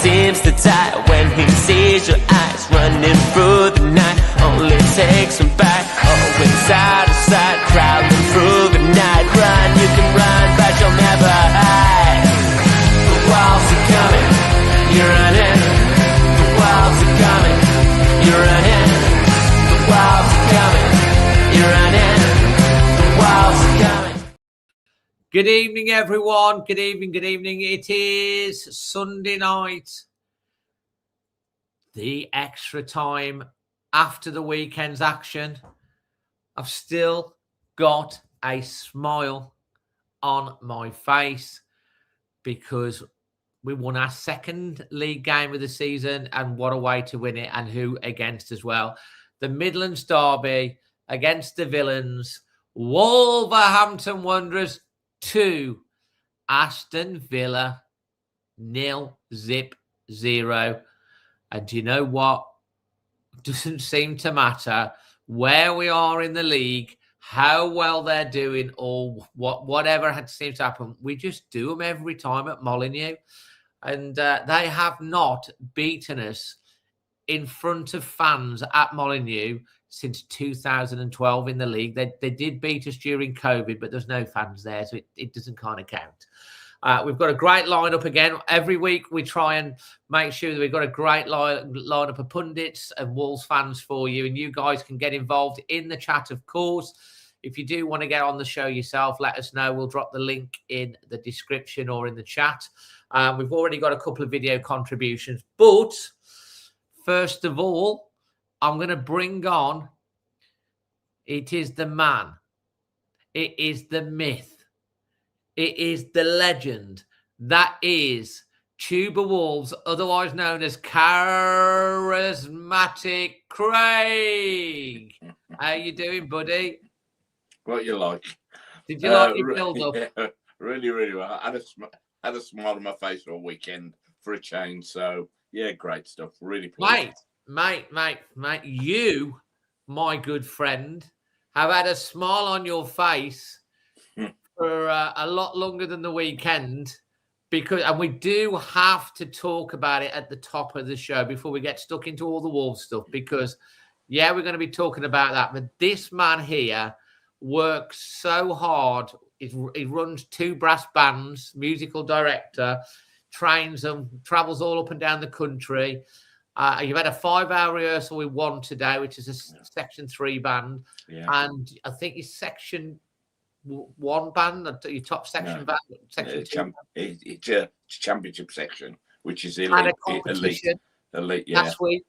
seems to die when he sees your eyes running through the night. Only takes him back, always side to side, crawling through the night. Run, you can run, but you'll never hide. The walls are coming, you're running. The walls are coming, you're running. The walls are coming, you're running. The walls are coming. Good evening, everyone. Good evening, good evening. It is Sunday night, the extra time after the weekend's action. I've still got a smile on my face because we won our second league game of the season, and what a way to win it, and who against as well. The Midlands derby against the villains, Wolverhampton Wanderers 2, Aston Villa 0. And do you know what? It doesn't seem to matter where we are in the league, how well they're doing, or whatever seems to happen. We just do them every time at Molineux. And they have not beaten us in front of fans at Molineux since 2012 in the league. They did beat us during COVID, but there's no fans there, so it doesn't kind of count. We've got a great lineup again. Every week we try and make sure that we've got a great lineup of pundits and Wolves fans for you, and you guys can get involved in the chat, of course. If you do want to get on the show yourself, let us know. We'll drop the link in the description or in the chat. We've already got a couple of video contributions, but first of all, I'm going to bring on, it is the man, it is the myth, it is the legend, that is Tuber Wolves, otherwise known as Charismatic Craig. How you doing, buddy? What you like? Did you like your build-up? Yeah, really, really well. I had a smile on my face all weekend for a change. So, yeah, great stuff. Really pleased. Mate, you, my good friend, have had a smile on your face for a lot longer than the weekend, and we do have to talk about it at the top of the show before we get stuck into all the Wolves stuff, because, yeah, we're going to be talking about that. But this man here works so hard. He runs 2 brass bands, musical director, trains them, travels all up and down the country. You've had a 5-hour rehearsal with one today, which is a Section 3 band. Yeah. And I think it's Section 1 band, your top section band. Section 2 it's a championship section, which is elite. Elite, yeah. Last week.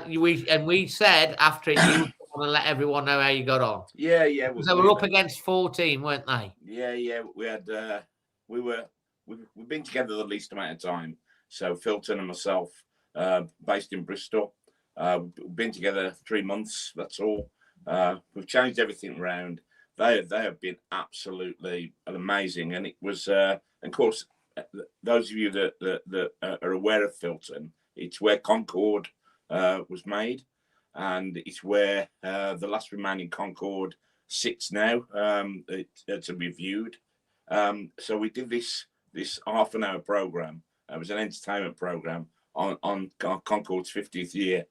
We said after it, you want to let everyone know how you got on. Yeah. They were up against 14, weren't they? Yeah. We had we've been together the least amount of time. So Philton and myself, based in Bristol, we've been together 3 months. That's all. We've changed everything around. They have been absolutely amazing, and it was, of course, those of you that are aware of Philton, it's where Concorde was made. And it's where the last remaining Concorde sits now. To be viewed. So we did this half-an-hour program. It was an entertainment program on Concorde's 50th year,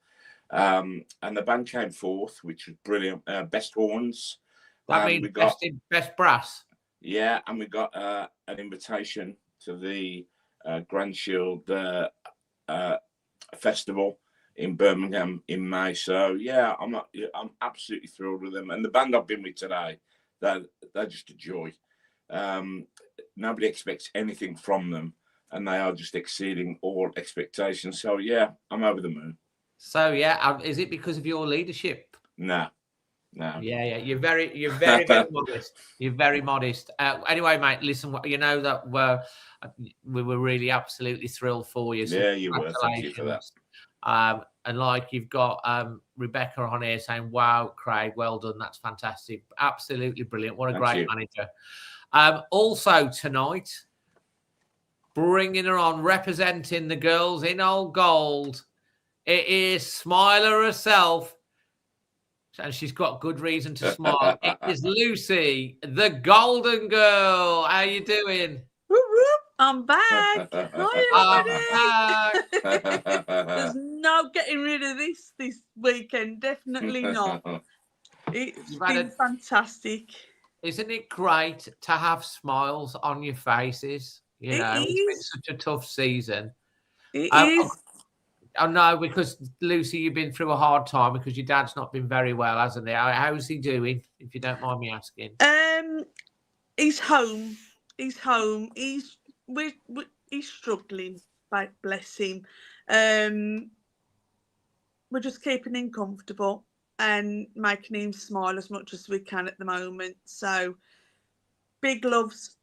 and the band came forth, which was brilliant. Best horns. That means best brass. Yeah, and we got an invitation to the Grand Shield Festival in Birmingham in May. So yeah, I'm absolutely thrilled with them, and the band I've been with today, they're just a joy. Nobody expects anything from them, and they are just exceeding all expectations. So yeah, I'm over the moon. So yeah, is it because of your leadership? No. Yeah, you're very modest. You're very modest. Anyway, mate, listen, you know that we were really absolutely thrilled for you. So yeah, you were. Thank you for that. And like you've got Rebecca on here saying, wow, Craig, well done. That's fantastic. Absolutely brilliant. What a great manager. Also tonight, bringing her on, representing the girls in old gold, it is Smiler herself. And she's got good reason to smile. It is Lucy, the Golden Girl. How you doing? Whoop, whoop. I'm back. Hi, everybody. There's back. no getting rid of this weekend. Definitely not. It's You've had been fantastic. Isn't it great to have smiles on your faces? You It know, it's been is. such a tough season. It I, is. I know because Lucy, you've been through a hard time because your dad's not been very well, hasn't he? How's he doing? If you don't mind me asking. He's home. He's home. He's struggling. Bless him. We're just keeping him comfortable and making him smile as much as we can at the moment. So big loves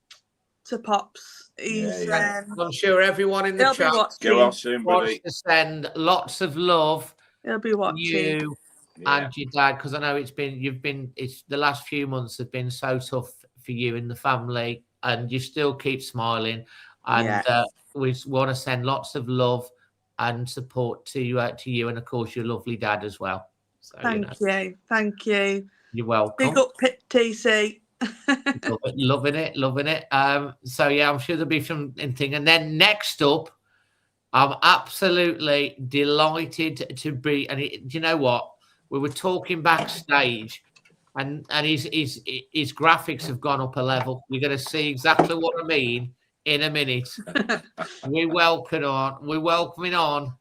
to Pops. He's I'm sure everyone in the he'll be chat watching. Go well soon, wants buddy. to send lots of love He'll be to watching. you and your dad, because I know it's the last few months have been so tough for you and the family, and you still keep smiling. And we want to send lots of love and support to you and of course your lovely dad as well. So, Thank you. You're welcome. Big up TC. Loving it. So yeah, I'm sure there'll be some thing. And then next up, I'm absolutely delighted to be. And do you know what? We were talking backstage, and his graphics have gone up a level. You're going to see exactly what I mean in a minute. We're welcoming on.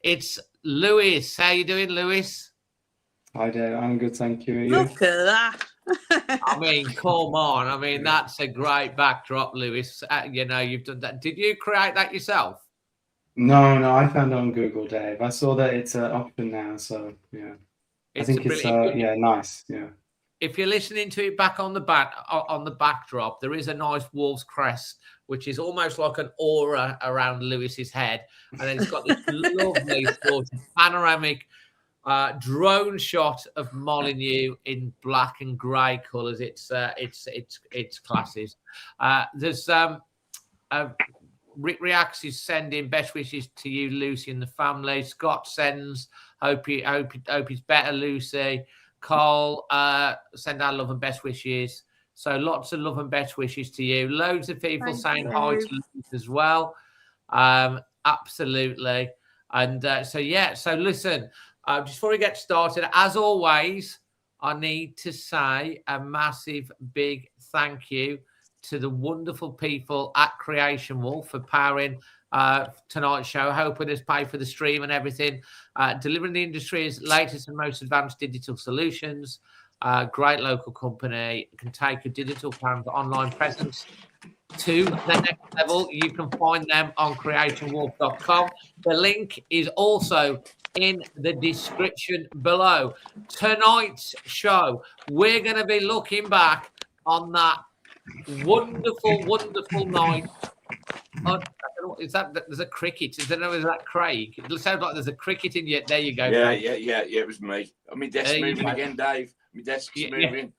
It's Lewis. How you doing, Lewis? Hi, Dave. I'm good, thank you. Look at that. I mean, come on. I mean, that's a great backdrop, Lewis. You've done that. Did you create that yourself? No, I found it on Google, Dave. I saw that it's an option now, so yeah. I think it's nice. Yeah. If you're listening to it back on the backdrop, there is a nice wolf's crest, which is almost like an aura around Lewis's head, and then it's got this lovely sort of panoramic drone shot of Molyneux in black and grey colours. It's classes. There's Rick Reacts is sending best wishes to you, Lucy, and the family. Scott sends hope he's better, Lucy. Carl send our love and best wishes. So lots of love and best wishes to you. Loads of people saying hi to Lucy as well. Absolutely. And so listen. Just before we get started, as always, I need to say a massive, big thank you to the wonderful people at Creation Wolf for powering tonight's show, helping us pay for the stream and everything, delivering the industry's latest and most advanced digital solutions. Great local company, can take your digital plans, online presence to the next level. You can find them on creationwolf.com. The link is also in the description below. Tonight's show, we're going to be looking back on that wonderful night. Is that there's a cricket? I don't know, is that Craig? It sounds like there's a cricket in you. There you go. Yeah, it was me. I mean, desk's moving again, Dave. My desk's moving.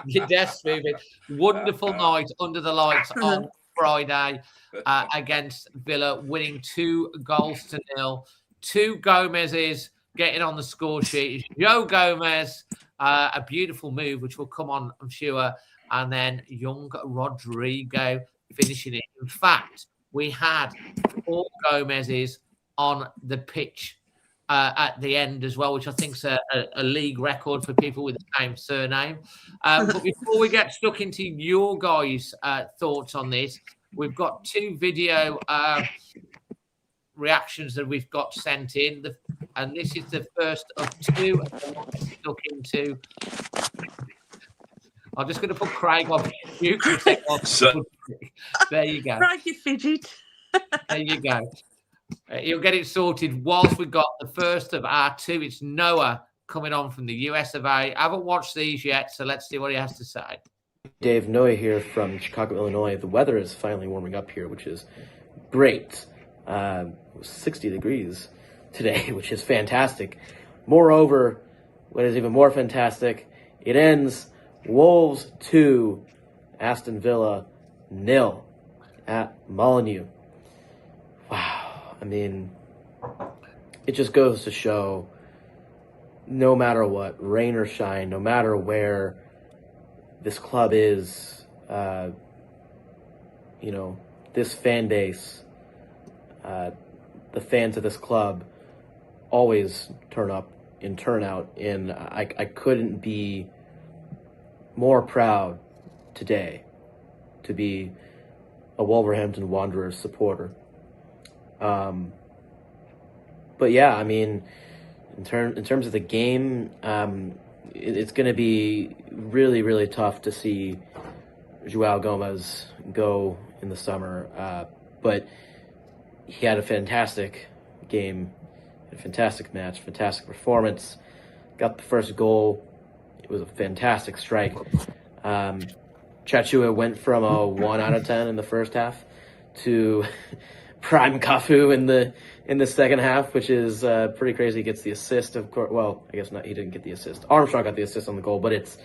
Your desk's moving. Wonderful night under the lights on Friday against Villa, winning 2-0. 2 Gomez's getting on the score sheet. Joe Gomez, a beautiful move, which will come on, I'm sure. And then young Rodrigo finishing it. In fact, we had 4 Gomez's on the pitch at the end as well, which I think is a league record for people with the same surname. But before we get stuck into your guys' thoughts on this, we've got 2 video reactions that we've got sent in, and this is the first of 2 stuck into. I'm just going to put Craig on. You can take off. There you go. Craig, you fidget. There you go. You'll get it sorted whilst we've got the first of our 2. It's Noah coming on from the US of A. I haven't watched these yet, so let's see what he has to say. Dave, Noah here from Chicago, Illinois. The weather is finally warming up here, which is great. 60 degrees today, which is fantastic. Moreover, what is even more fantastic, it ends Wolves 2, Aston Villa 0 at Molyneux. Wow. I mean, it just goes to show, no matter what, rain or shine, no matter where this club is, this fan base, the fans of this club, always turn up and turn out, and I couldn't be more proud today to be a Wolverhampton Wanderers supporter. But yeah, I mean, in terms of the game, it's going to be really, really tough to see João Gomez go in the summer. But he had a fantastic game, a fantastic match, fantastic performance. Got the first goal. It was a fantastic strike. Chachua went from a 1 out of 10 in the first half to prime Cafu in the second half, which is pretty crazy. He gets the assist, of course. Well, I guess not. He didn't get the assist. Armstrong got the assist on the goal, but it's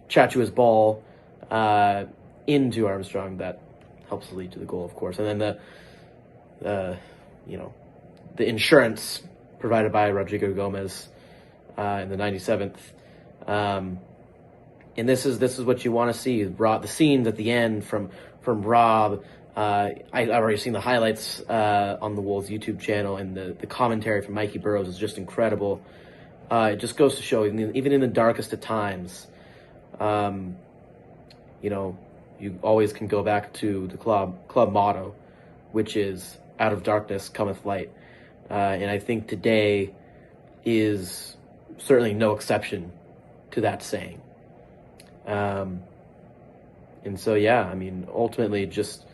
Chachua's ball into Armstrong that helps lead to the goal, of course. And then the insurance provided by Rodrigo Gomez in the 97th. And this is what you want to see. The scenes at the end from Rob. I've already seen the highlights on the Wolves YouTube channel, and the commentary from Mikey Burrows is just incredible. It just goes to show, even in the darkest of times, you always can go back to the club motto, which is "Out of darkness cometh light," and I think today is certainly no exception to that saying. And so, yeah, I mean, ultimately, just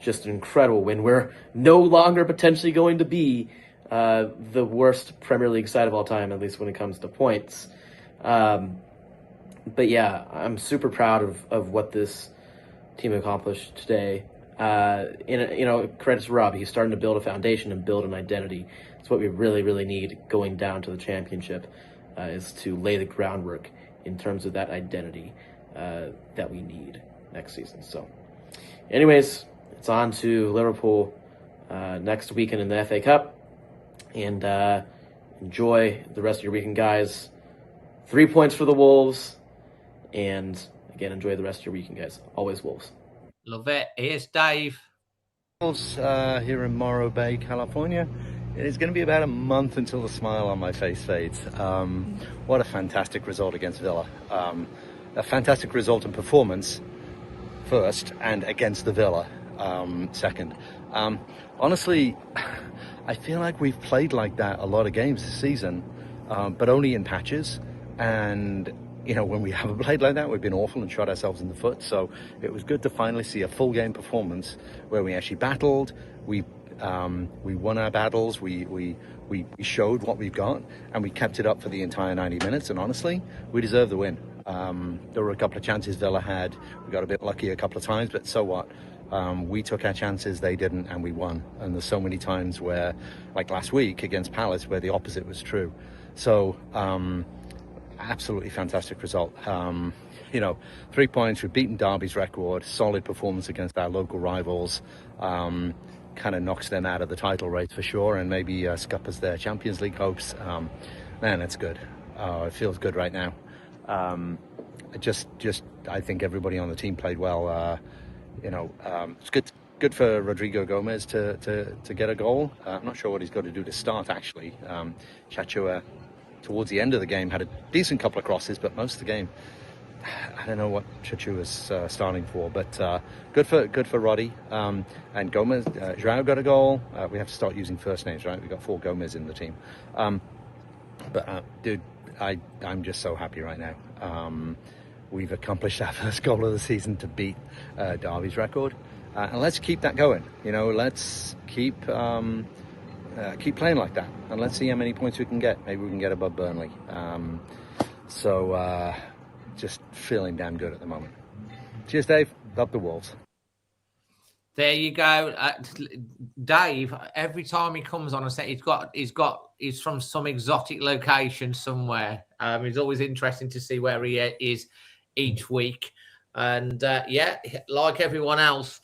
an incredible win. We're no longer potentially going to be the worst Premier League side of all time, at least when it comes to points. But yeah, I'm super proud of what this team accomplished today. Credits to Rob. He's starting to build a foundation and build an identity. It's what we really, really need going down to the championship, is to lay the groundwork in terms of that identity that we need next season. So anyways, it's on to Liverpool next weekend in the FA Cup, and enjoy the rest of your weekend, guys. 3 points for the Wolves, and again, enjoy the rest of your weekend, guys. Always Wolves. Love it. Here's Dave. Wolves here in Morro Bay, California. It is going to be about a month until the smile on my face fades. What a fantastic result against Villa. A fantastic result and performance first, and against the Villa second. Honestly, I feel like we've played like that a lot of games this season, but only in patches. And when we haven't played like that, we've been awful and shot ourselves in the foot. So it was good to finally see a full game performance where we actually battled. We won our battles. We showed what we've got, and we kept it up for the entire 90 minutes. And honestly, we deserve the win. There were a couple of chances Villa had. We got a bit lucky a couple of times, but so what? We took our chances, they didn't, and we won. And there's so many times where, like last week against Palace, where the opposite was true. So absolutely fantastic result. 3 points. We've beaten Derby's record. Solid performance against our local rivals. Kind of knocks them out of the title race for sure, and maybe scuppers their Champions League hopes. Man, that's good. It feels good right now. I think everybody on the team played well. It's good for Rodrigo Gomez to get a goal. I'm not sure what he's got to do to start, actually. Chachua, towards the end of the game, had a decent couple of crosses, but most of the game, I don't know what Chachua was starting for. But good for Roddy. And Gomez, João got a goal. We have to start using first names, right? We've got 4 Gomez in the team. Dude, I'm just so happy right now. We've accomplished our first goal of the season to beat Derby's record, and let's keep that going. Let's keep playing like that, and let's see how many points we can get. Maybe we can get above Burnley. Just feeling damn good at the moment. Cheers, Dave. Love the Wolves. There you go, Dave. Every time he comes on a set, he's from some exotic location somewhere. It's always interesting to see where he is each week, and like everyone else,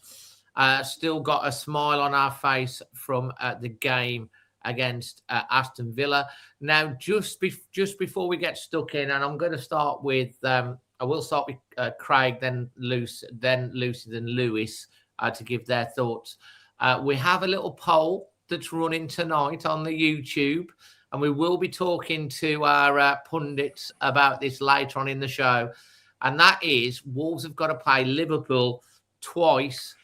still got a smile on our face from the game against Aston Villa. Now, just before we get stuck in, and I'm going to start with I will start with Craig, then Lucy, then Lewis. to give their thoughts. We have a little poll that's running tonight on the YouTube, and we will be talking to our pundits about this later on in the show. And that is, Wolves have got to play Liverpool twice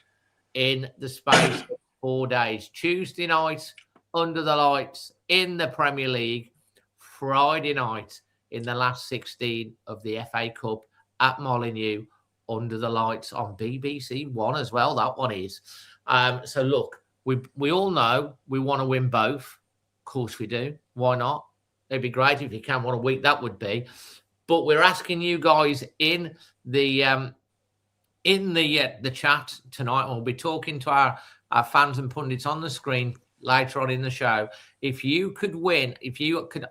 in the space of 4 days. Tuesday night under the lights in the Premier League, Friday night in the last 16 of the FA Cup at Molineux under the lights on BBC One as well. That one is. So look, we all know we want to win both. Of course we do. Why not? It'd be great if you can. What a week that would be. But we're asking you guys in the chat tonight. We'll be talking to our fans and pundits on the screen later on in the show. If you could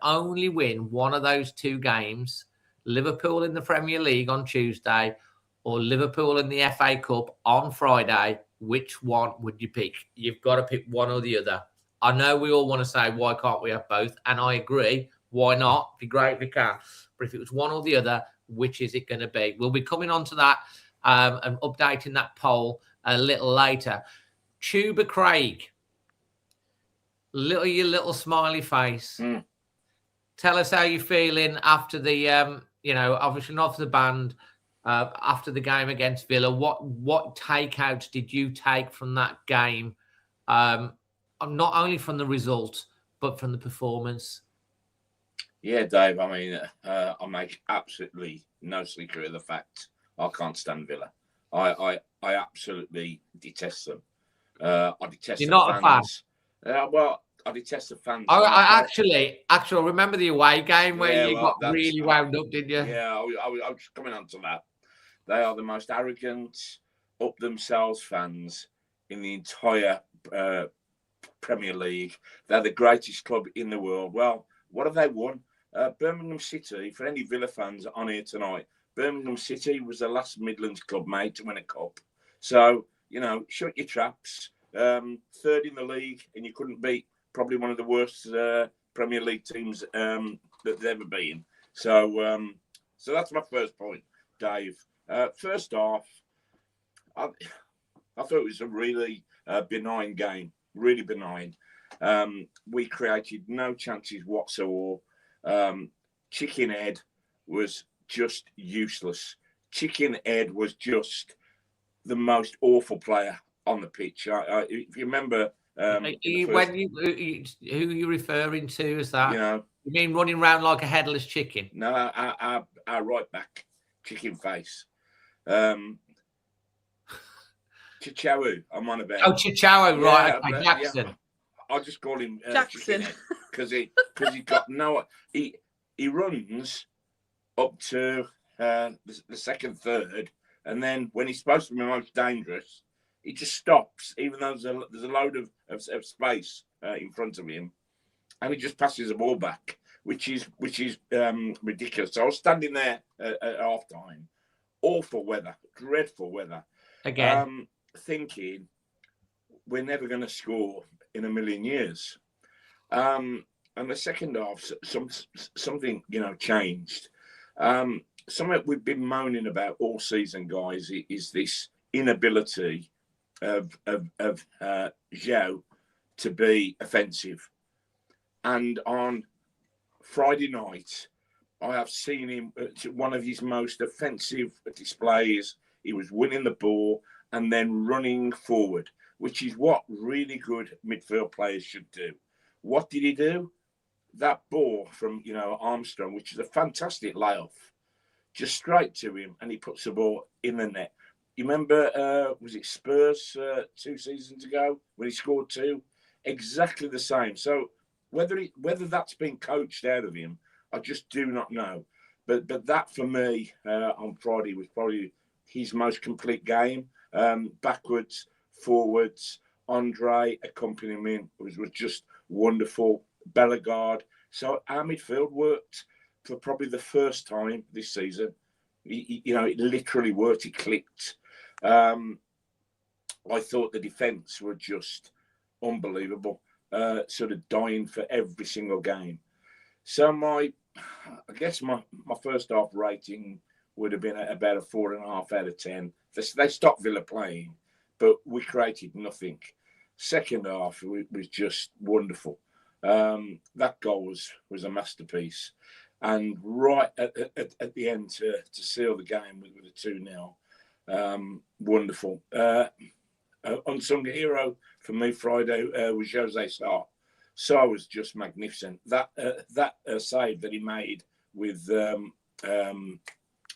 only win one of those two games, Liverpool in the Premier League on Tuesday or Liverpool in the FA Cup on Friday, which one would you pick? You've got to pick one or the other. I know we all want to say, why can't we have both? And I agree. Why not? It'd be great if we can. But if it was one or the other, which is it going to be? We'll be coming on to that and updating that poll a little later. Tuba Craig, your little smiley face. Tell us how you're feeling after the, obviously not for the band, after the game against Villa. What takeouts did you take from that game? Not only from the result, but from the performance. Yeah, Dave, I mean, I make absolutely no secret of the fact I can't stand Villa. I absolutely detest them. I detest You're the not fans. a fan? Well, I detest the fans. I actually remember the away game where you got that's really wound up, didn't you? Yeah, I was coming on to that. They are the most arrogant, up themselves fans in the entire Premier League. They're the greatest club in the world. Well, what have they won? Birmingham City, for any Villa fans on here tonight, Birmingham City was the last Midlands club made to win a cup. So, shut your traps. Third in the league, and you couldn't beat probably one of the worst Premier League teams that they've ever been. So that's my first point, Dave. First off, I thought it was a really benign game, really benign. We created no chances whatsoever. Chicken Head was just useless. Chicken Head was just the most awful player on the pitch. If you remember, who are you referring to as that? You mean running around like a headless chicken? No, our right back, chicken face. Chichawu, I'm on about. Oh, Chichawu, right? Okay, Jackson. Yeah. I'll just call him Jackson because he got no. He runs up to the second third, and then when he's supposed to be most dangerous, he just stops, even though there's a load of space in front of him, and he just passes the ball back, which is ridiculous. So I was standing there at half time, awful weather, dreadful weather, again, thinking we're never going to score in a million years. And the second half, something changed. Something we've been moaning about all season, guys, is this inability of Joe to be offensive. And on Friday night, I have seen him at one of his most offensive displays. He was winning the ball and then running forward, which is what really good midfield players should do. What did he do? That ball from Armstrong, which is a fantastic layoff, just straight to him, and he puts the ball in the net. You remember, was it Spurs 2 seasons ago when he scored 2? Exactly the same. So whether that's been coached out of him, I just do not know. But that for me on Friday was probably his most complete game. Backwards, forwards, Andre accompaniment was just wonderful. Bellegarde. So our midfield worked for probably the first time this season. It literally worked. It clicked. I thought the defence were just unbelievable. Sort of dying for every single game. So I guess my first half rating would have been about a 4.5 out of 10. They stopped Villa playing, but we created nothing. Second half was just wonderful. That goal was a masterpiece. And right at the end to seal the game with a 2-0, wonderful. Unsung hero for me Friday was Jose Sarr. Sarr was just magnificent. That save that he made with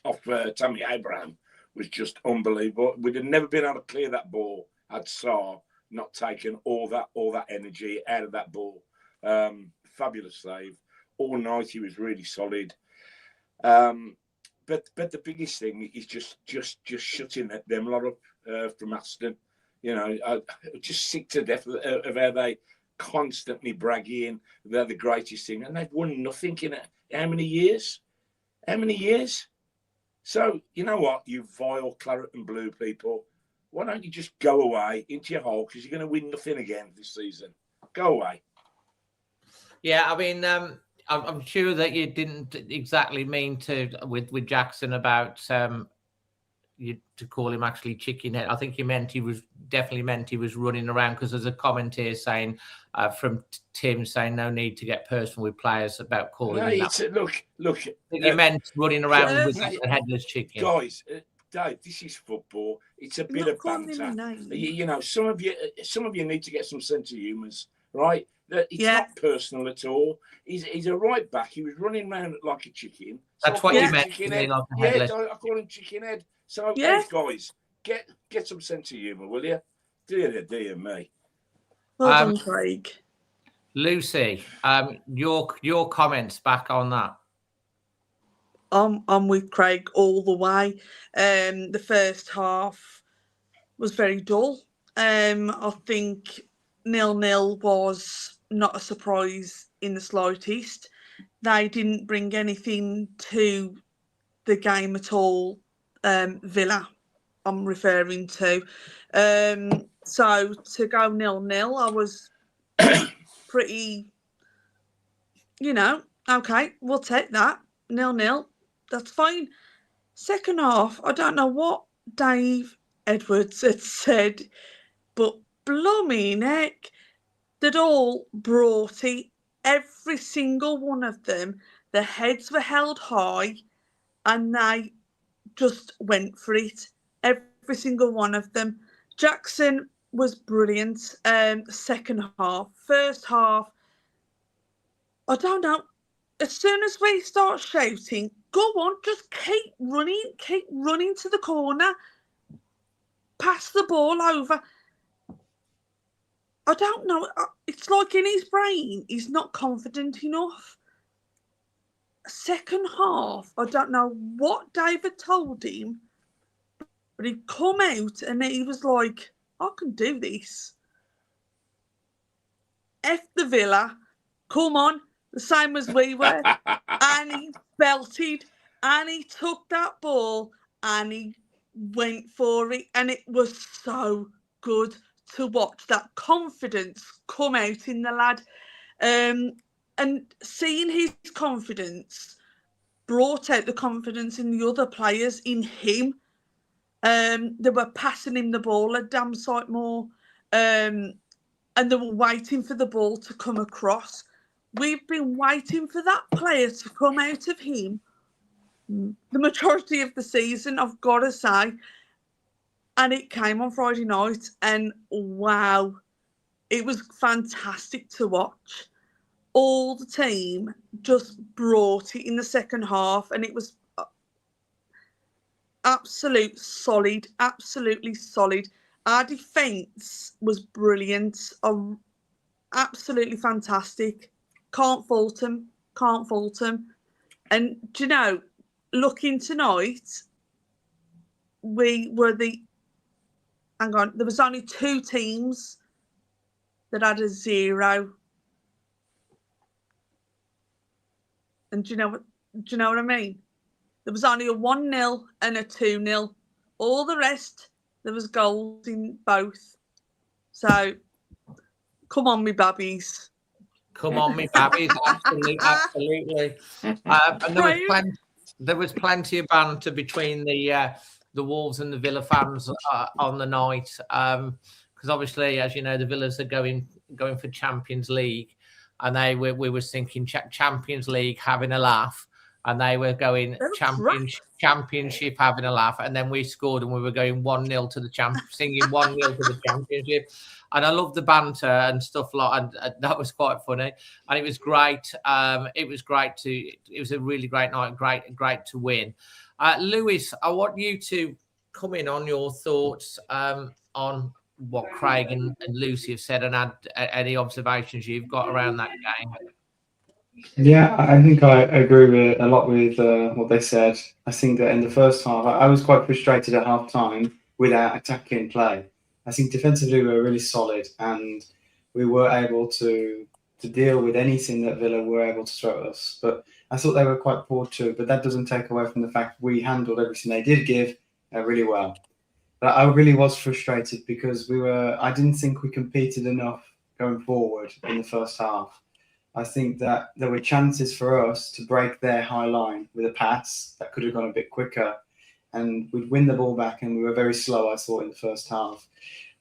off Tammy Abraham was just unbelievable. We'd have never been able to clear that ball had Sarr not taken all that energy out of that ball. Fabulous save. All night he was really solid. But the biggest thing is just shutting them lot up from Aston. You know, I'm just sick to death of how they constantly bragging they're the greatest thing, and they've won nothing in it. How many years? So you know what, you vile claret and blue people, why don't you just go away into your hole, because you're going to win nothing again this season. Go away. Yeah, I mean, I'm sure that you didn't exactly mean to with Jackson about to call him actually chicken head. I think he definitely meant he was running around, because there's a comment here saying from Tim saying no need to get personal with players about calling him that. Look. You meant running around with a headless chicken. Guys, Dave, this is football. It's a bit of banter. You know, some of you need to get some sense of humour, right? It's not personal at all. He's a right back. He was running around like a chicken. That's what you meant. I call him chicken head. So, guys, get some sense of humour, will you? Dear me. Well done, Craig. Lucy, your comments back on that. I'm with Craig all the way. The first half was very dull. I think 0-0 was not a surprise in the slightest. They didn't bring anything to the game at all. Villa, I'm referring to. So to go 0-0, I was pretty, okay, we'll take that. 0-0, that's fine. Second half, I don't know what Dave Edwards had said, but blooming heck, they'd all brought it. Every single one of them, their heads were held high and they just went for it. Every single one of them. Jackson was brilliant. Second half. First half, I don't know. As soon as we start shouting, go on, just keep running to the corner. Pass the ball over. I don't know. It's like in his brain, he's not confident enough. Second half, I don't know what David told him, but he'd come out and he was like, I can do this. F the Villa, come on, the same as we were. And he belted and he took that ball and he went for it. And it was so good to watch that confidence come out in the lad. And seeing his confidence brought out the confidence in the other players, in him. They were passing him the ball a damn sight more. And they were waiting for the ball to come across. We've been waiting for that player to come out of him the majority of the season, I've got to say. And it came on Friday night. And wow, it was fantastic to watch. All the team just brought it in the second half, and it was absolutely solid. Our defence was brilliant, absolutely fantastic. Can't fault them. And do you know, looking tonight, we were there was only 2 teams that had a 0. And do you know what I mean? There was only a 1-0 and a 2-0. All the rest, there was goals in both. So, come on, me babbies. Come on, me babbies. Absolutely. And there was plenty of banter between the the Wolves and the Villa fans on the night, because obviously, as you know, the Villas are going for Champions League, and we were thinking Champions League having a laugh, and they were going championship having a laugh, and then we scored and we were going 1-0 to the singing 1-0 to the Championship. And I love the banter and stuff and that was quite funny, and it was great. It was a really great night, great to win. Lewis, I want you to come in on your thoughts on what Craig and Lucy have said, and add any observations you've got around that game. Yeah, I think I agree a lot with what they said. I think that in the first half, I was quite frustrated at half time with our attacking play. I think defensively we were really solid, and we were able to deal with anything that Villa were able to throw at us. But I thought they were quite poor too. But that doesn't take away from the fact we handled everything they did give really well. But I really was frustrated because I didn't think we competed enough going forward in the first half. I think that there were chances for us to break their high line with a pass that could have gone a bit quicker, and we'd win the ball back, and we were very slow, I thought, in the first half.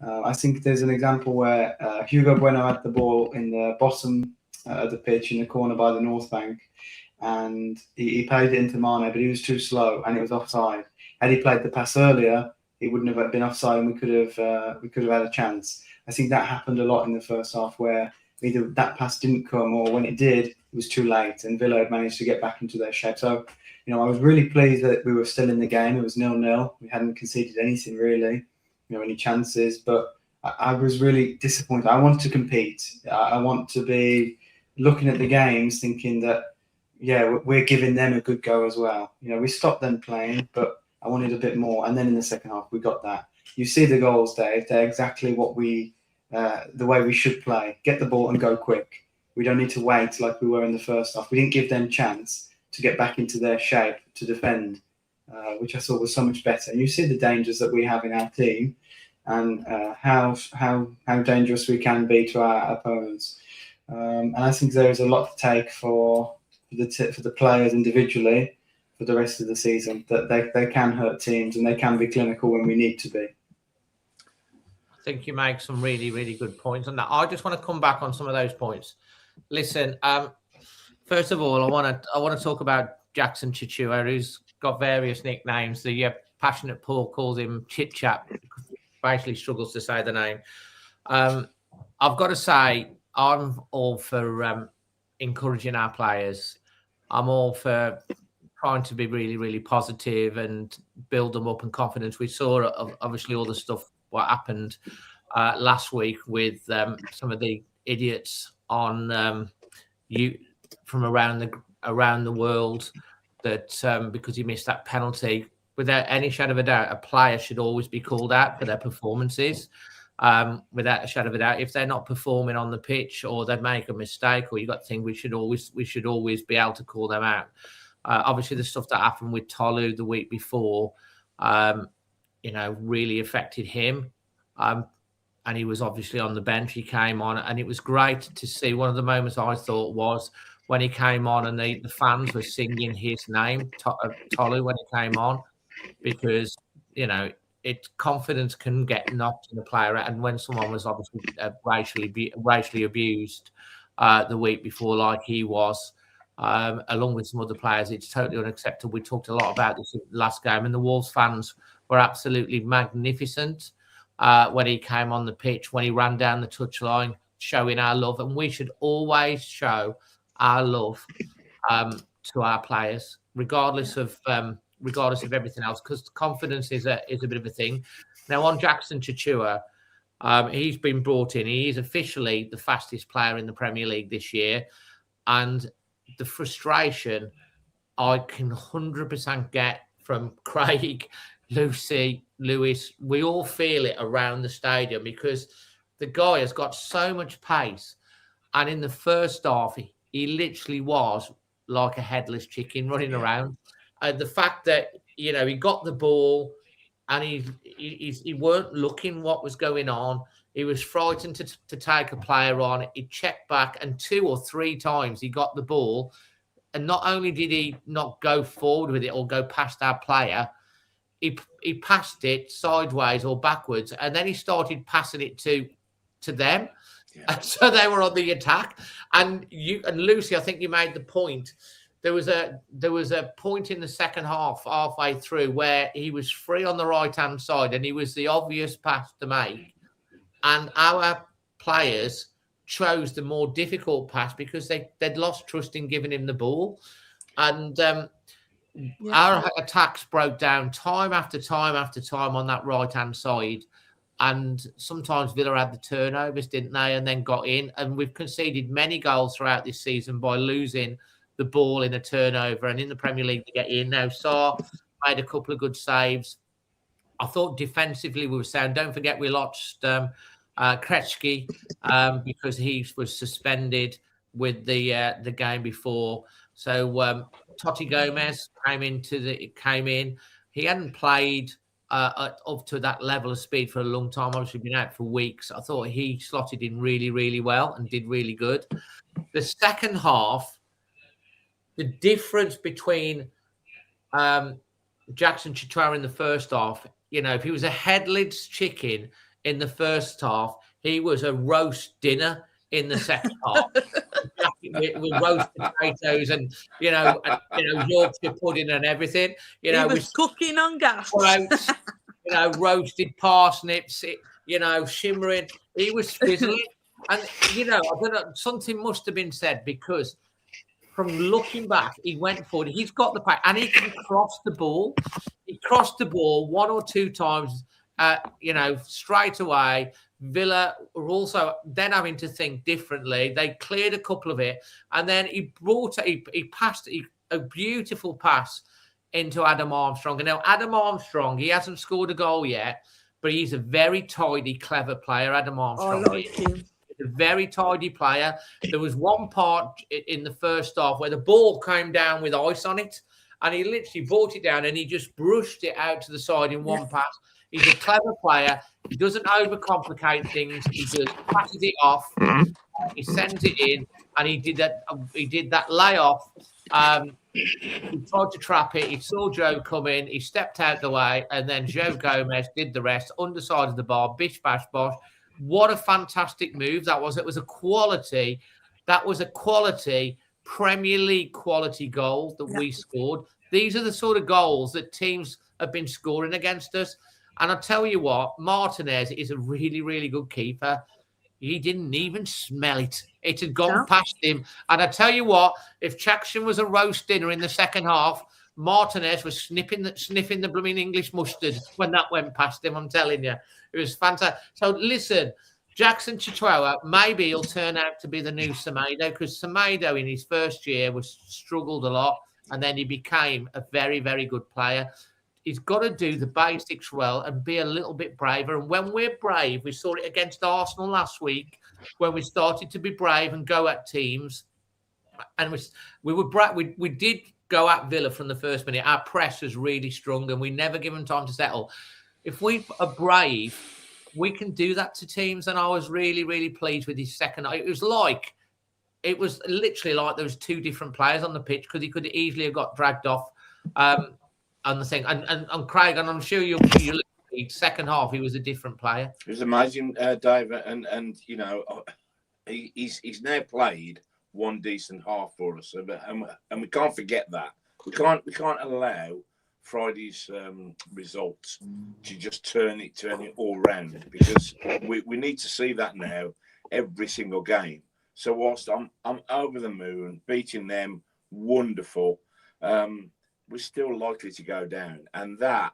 I think there's an example where Hugo Bueno had the ball in the bottom of the pitch in the corner by the North Bank, and he played it into Mane, but he was too slow and it was offside. Had he played the pass earlier, he wouldn't have been offside, and we could have had a chance. I think that happened a lot in the first half, where either that pass didn't come, or when it did, it was too late, and Villa had managed to get back into their shape. So, I was really pleased that we were still in the game. It was 0-0. We hadn't conceded anything really, any chances. But I was really disappointed. I wanted to compete. I want to be looking at the games, thinking that, we're giving them a good go as well. We stopped them playing, but I wanted a bit more. And then in the second half, we got that. You see the goals, Dave. They're exactly what the way we should play. Get the ball and go quick. We don't need to wait like we were in the first half. We didn't give them a chance to get back into their shape to defend, which I thought was so much better. And you see the dangers that we have in our team, and how dangerous we can be to our opponents. And I think there is a lot to take for the players individually for the rest of the season, that they can hurt teams and they can be clinical when we need to be. I think you make some really, really good points on that. I just want to come back on some of those points. Listen, first of all, I want to talk about Jackson Chichua, who's got various nicknames. The passionate Paul calls him Chit Chat, basically struggles to say the name. I've got to say, I'm all for encouraging our players. I'm all for trying to be really, really positive and build them up in confidence. We saw obviously all the stuff what happened last week with some of the idiots on from around the world that because he missed that penalty. Without any shadow of a doubt, a player should always be called out for their performances. Without a shadow of a doubt, if they're not performing on the pitch or they make a mistake, or you got to think we should always be able to call them out. Obviously, the stuff that happened with Tolu the week before, really affected him. And he was obviously on the bench. He came on, and it was great to see. One of the moments I thought was when he came on and the fans were singing his name, Tolu, when he came on, because, confidence can get knocked in a player. And when someone was obviously racially abused the week before, like he was, along with some other players, it's totally unacceptable. We talked a lot about this in the last game, and the Wolves fans were absolutely magnificent when he came on the pitch, when he ran down the touchline, showing our love. And we should always show our love to our players, regardless of everything else, because confidence is a bit of a thing. Now, on Jackson Chichua, he's been brought in. He is officially the fastest player in the Premier League this year, and the frustration I can 100% get from Craig, Lucy, Lewis. We all feel it around the stadium because the guy has got so much pace, and in the first half, he literally was like a headless chicken running around. The fact that he got the ball and he weren't looking what was going on. He was frightened to take a player on. He checked back, and 2 or 3 times he got the ball. And not only did he not go forward with it or go past our player, he passed it sideways or backwards, and then he started passing it to them. Yeah. And so they were on the attack. And Lucy, I think you made the point. There was a point in the second half, halfway through, where he was free on the right-hand side, and he was the obvious pass to make. And our players chose the more difficult pass because they'd lost trust in giving him the ball. And our attacks broke down time after time after time on that right-hand side. And sometimes Villa had the turnovers, didn't they? And then got in. And we've conceded many goals throughout this season by losing the ball in a turnover. And in the Premier League to get in. Now, Sarr made a couple of good saves. I thought defensively we were sound. Don't forget we lost Kretsky because he was suspended with the game before. So Totti Gomez came in. He hadn't played up to that level of speed for a long time. Obviously, been out for weeks. I thought he slotted in really, really well and did really good. The second half, the difference between Jackson Chitara in the first half, if he was a headless chicken in the first half, he was a roast dinner in the second half. with roast potatoes and Yorkshire pudding and everything. He was cooking on gas. Roasted parsnips, shimmering. He was fizzling. And I don't know, something must have been said, because from looking back, he went forward. He's got the pack and he can cross the ball. He crossed the ball one or two times, straight away. Villa were also then having to think differently. They cleared a couple of it, and then he passed a beautiful pass into Adam Armstrong. And now Adam Armstrong, he hasn't scored a goal yet, but he's a very tidy, clever player. Adam Armstrong. I like him. He's a very tidy player. There was one part in the first half where the ball came down with ice on it, and he literally brought it down and he just brushed it out to the side in one pass. He's a clever player. He doesn't overcomplicate things. He just passes it off. He sends it in, and he did that. He did that layoff. He tried to trap it. He saw Joe come in. He stepped out the way, and then Joe Gomez did the rest. Underside of the bar, bish bash bosh. What a fantastic move that was! It was a quality. That was a quality Premier League quality goal that we scored. These are the sort of goals that teams have been scoring against us. And I'll tell you what, Martinez is a really, really good keeper. He didn't even smell it. It had gone past him. And I tell you what, if Jackson was a roast dinner in the second half, Martinez was sniffing the blooming English mustard when that went past him. I'm telling you, it was fantastic. So listen, Jackson Chitara, maybe he'll turn out to be the new Semedo, because Semedo in his first year struggled a lot, and then he became a very, very good player. He's got to do the basics well and be a little bit braver. And when we're brave, we saw it against Arsenal last week, when we started to be brave and go at teams. And we did go at Villa from the first minute. Our press was really strong, and we never give them time to settle. If we are brave, we can do that to teams. And I was really, really pleased with his second. It was literally like there was two different players on the pitch, because he could easily have got dragged off. On the thing, and Craig, and I'm sure you'll second half, he was a different player. It was amazing, Dave, and he's now played one decent half for us, and we can't forget that. We can't allow Friday's results to just turn it all round, because we need to see that now every single game. So whilst I'm over the moon, beating them, wonderful. We're still likely to go down. And that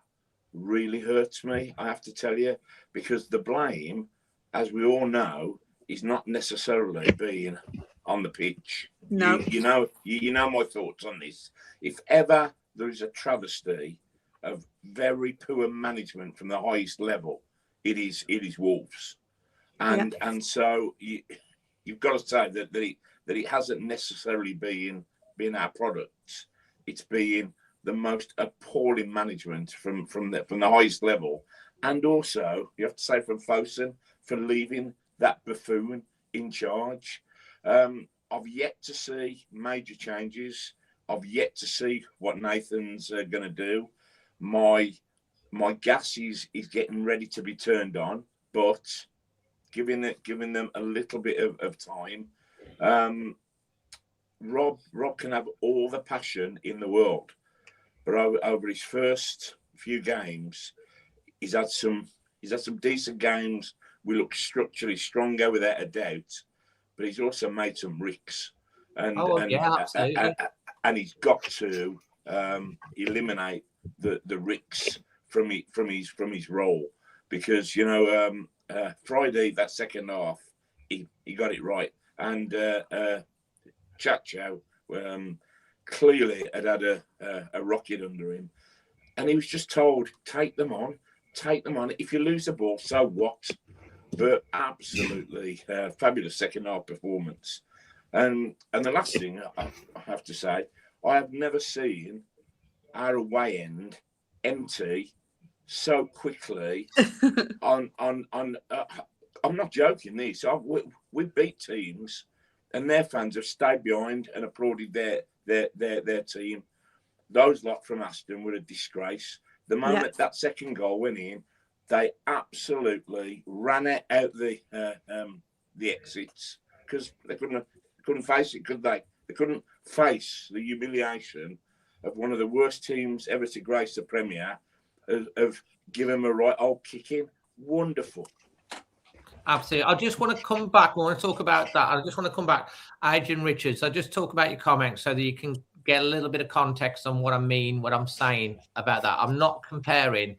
really hurts me, I have to tell you, because the blame, as we all know, is not necessarily being on the pitch. No. You know my thoughts on this. If ever there is a travesty of very poor management from the highest level, it is Wolves. And so you've got to say that it hasn't necessarily been our products. It's been the most appalling management from the highest level, and also you have to say from Fosun for leaving that buffoon in charge. I've yet to see major changes. I've yet to see what Nathan's going to do. My my gas is getting ready to be turned on, but giving them a little bit of time. Rob can have all the passion in the world, but over his first few games, he's had some decent games. We look structurally stronger without a doubt, but he's also made some ricks, and and he's got to eliminate the ricks from his role, because Friday, that second half, he got it right, and Chacho clearly had a rocket under him, and he was just told, take them on. If you lose the ball, so what? But absolutely fabulous second half performance. And the last thing I have to say, I have never seen our away end empty so quickly. I'm not joking. We beat teams, and their fans have stayed behind and applauded their team. Those lot from Aston were a disgrace. The moment that second goal went in, they absolutely ran out the exits, because they couldn't face it, could they? They couldn't face the humiliation of one of the worst teams ever to grace the Premier, of giving them a right old kicking. Wonderful. Absolutely. I just want to come back. I want to talk about that. I just want to come back. Adrian Richards, I just talk about your comments so that you can get a little bit of context on what I mean, what I'm saying about that. I'm not comparing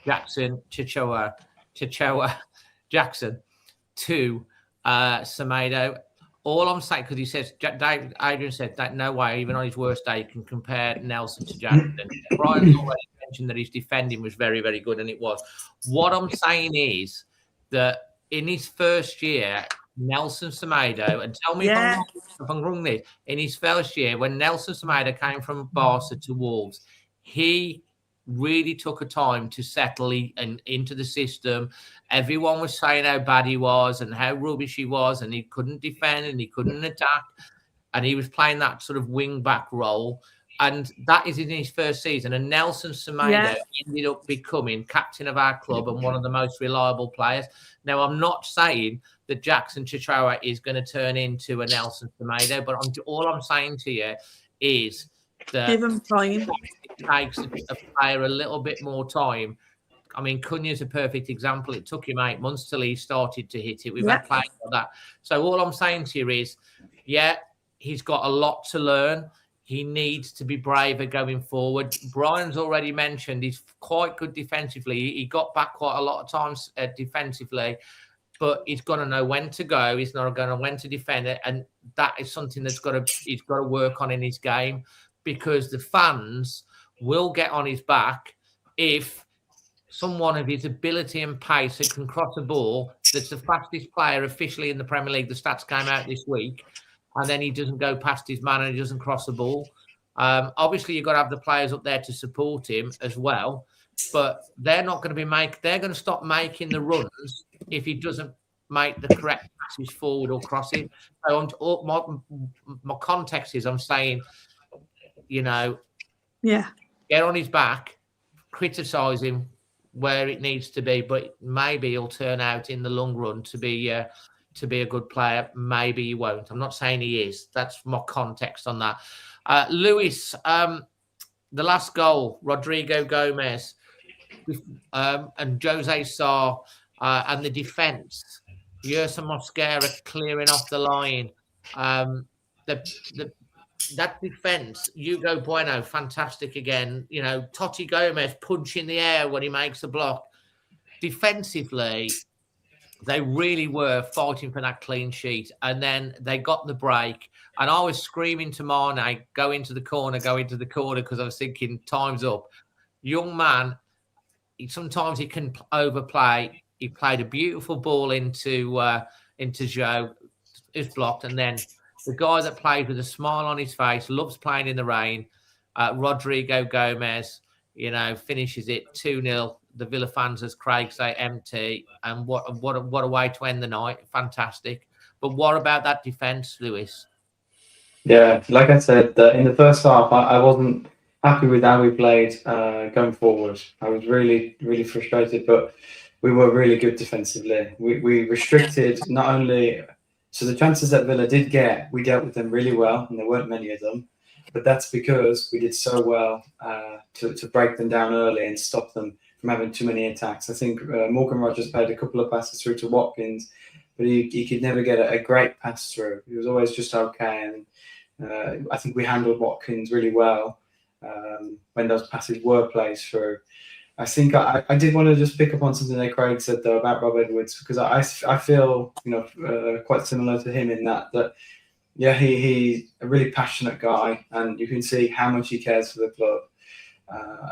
Jackson Chichoa Jackson to Semedo. All I'm saying, because he says, Adrian said that no way, even on his worst day, you can compare Nelson to Jackson. Brian already mentioned that his defending was very, very good, and it was. What I'm saying is that in his first year, Nelson Semedo, and tell me if I'm wrong there, in his first year, when Nelson Semedo came from Barca to Wolves, he really took a time to settle into the system. Everyone was saying how bad he was and how rubbish he was, and he couldn't defend and he couldn't attack, and he was playing that sort of wing back role. And that is in his first season. And Nelson Semedo ended up becoming captain of our club and one of the most reliable players. Now, I'm not saying that Jackson Chichoa is going to turn into a Nelson Semedo, but all I'm saying to you is that give him time. It takes a player a little bit more time. I mean, Cunha's a perfect example. It took him 8 months till he started to hit it. We've had players like that. So all I'm saying to you is, he's got a lot to learn. He needs to be braver going forward. Brian's already mentioned he's quite good defensively. He got back quite a lot of times defensively, but he's got to know when to go. He's not going to know when to defend it, and that is something he's got to work on in his game, because the fans will get on his back if someone of his ability and pace that can cross a ball, that's the fastest player officially in the Premier League. The stats came out this week. And then he doesn't go past his man and he doesn't cross the ball. Obviously, you've got to have the players up there to support him as well. But they're not going to they're going to stop making the runs if he doesn't make the correct passes forward or crossing. So my context is I'm saying, get on his back, criticise him where it needs to be, but maybe he'll turn out in the long run to be a good player. Maybe he won't. I'm not saying he is. That's my context on that. Lewis, the last goal, Rodrigo Gomez and Jose Sarr, and the defence, Yerson Mosquera clearing off the line. That defence, Hugo Bueno, fantastic again. Totti Gomez punching the air when he makes a block. Defensively, they really were fighting for that clean sheet, and then they got the break. And I was screaming to Mane, go into the corner, because I was thinking, time's up. Young man, sometimes he can overplay. He played a beautiful ball into Joe. It's blocked, and then the guy that plays with a smile on his face, loves playing in the rain, Rodrigo Gomez, finishes it 2-0. The Villa fans, as Craig say, empty. And what a way to end the night. Fantastic. But what about that defence, Lewis? Yeah, like I said, in the first half, I wasn't happy with how we played going forward. I was really, really frustrated, but we were really good defensively. We restricted not only, so the chances that Villa did get, we dealt with them really well, and there weren't many of them, but that's because we did so well to break them down early and stop them from having too many attacks. I think Morgan Rogers played a couple of passes through to Watkins, but he could never get a great pass through. He was always just okay, and I think we handled Watkins really well when those passes were played through. I think I did want to just pick up on something that Craig said though about Rob Edwards, because I feel quite similar to him in that yeah, he's a really passionate guy, and you can see how much he cares for the club.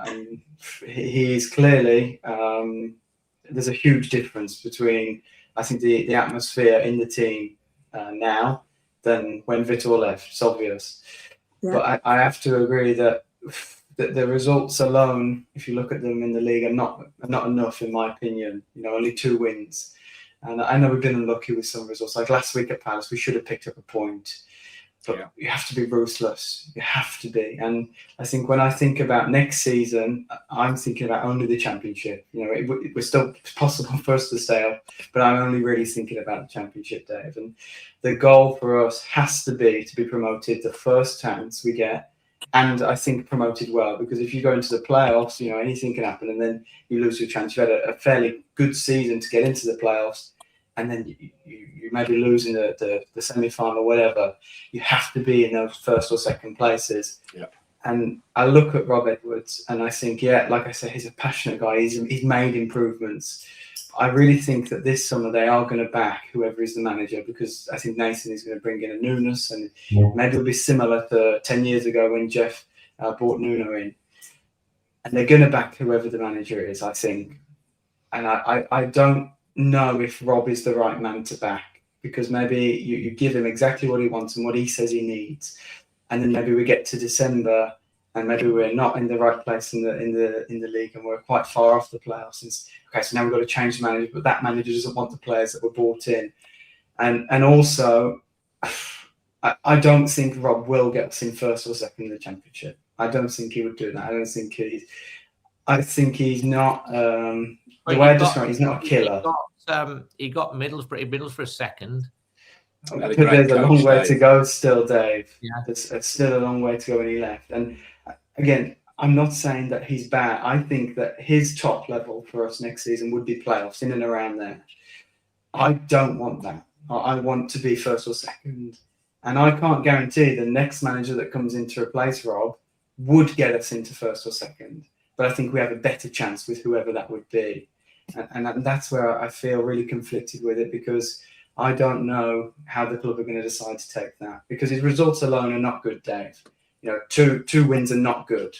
And he is clearly there's a huge difference between, I think, the atmosphere in the team now than when Vitor left. It's obvious. Yeah. But I have to agree that the results alone, if you look at them in the league, are not enough, in my opinion. Only 2 wins. And I know we've been unlucky with some results. Like last week at Palace, we should have picked up a point. But you have to be ruthless. You have to be. And I think when I think about next season, I'm thinking about only the Championship. We're still possible for us to stay up, but I'm only really thinking about the Championship, Dave. And the goal for us has to be promoted the first chance we get. And I think promoted well, because if you go into the playoffs, anything can happen, and then you lose your chance. You had a fairly good season to get into the playoffs, and then you maybe lose in the semi-final or whatever. You have to be in those first or second places. Yeah. And I look at Rob Edwards and I think, like I said, he's a passionate guy. He's made improvements. I really think that this summer they are going to back whoever is the manager, because I think Nathan is going to bring in a newness, and maybe it'll be similar to 10 years ago when Jeff brought Nuno in. And they're going to back whoever the manager is, I think. And I don't know if Rob is the right man to back, because maybe you give him exactly what he wants and what he says he needs, and then maybe we get to December and maybe we're not in the right place in the league, and we're quite far off the playoffs. So now we've got to change the manager, but that manager doesn't want the players that were brought in, and also I don't think Rob will get us in first or second in the Championship. I don't think he would do that. I think he's not. The way I describe it, he's not a killer. He got Middlesbrough for a second. There's a long way to go still, Dave. Yeah. There's still a long way to go when he left. And again, I'm not saying that he's bad. I think that his top level for us next season would be playoffs, in and around there. I don't want that. I want to be first or second. And I can't guarantee the next manager that comes in to replace Rob would get us into first or second. But I think we have a better chance with whoever that would be. And that's where I feel really conflicted with it, because I don't know how the club are going to decide to take that, because his results alone are not good, Dave. Two wins are not good.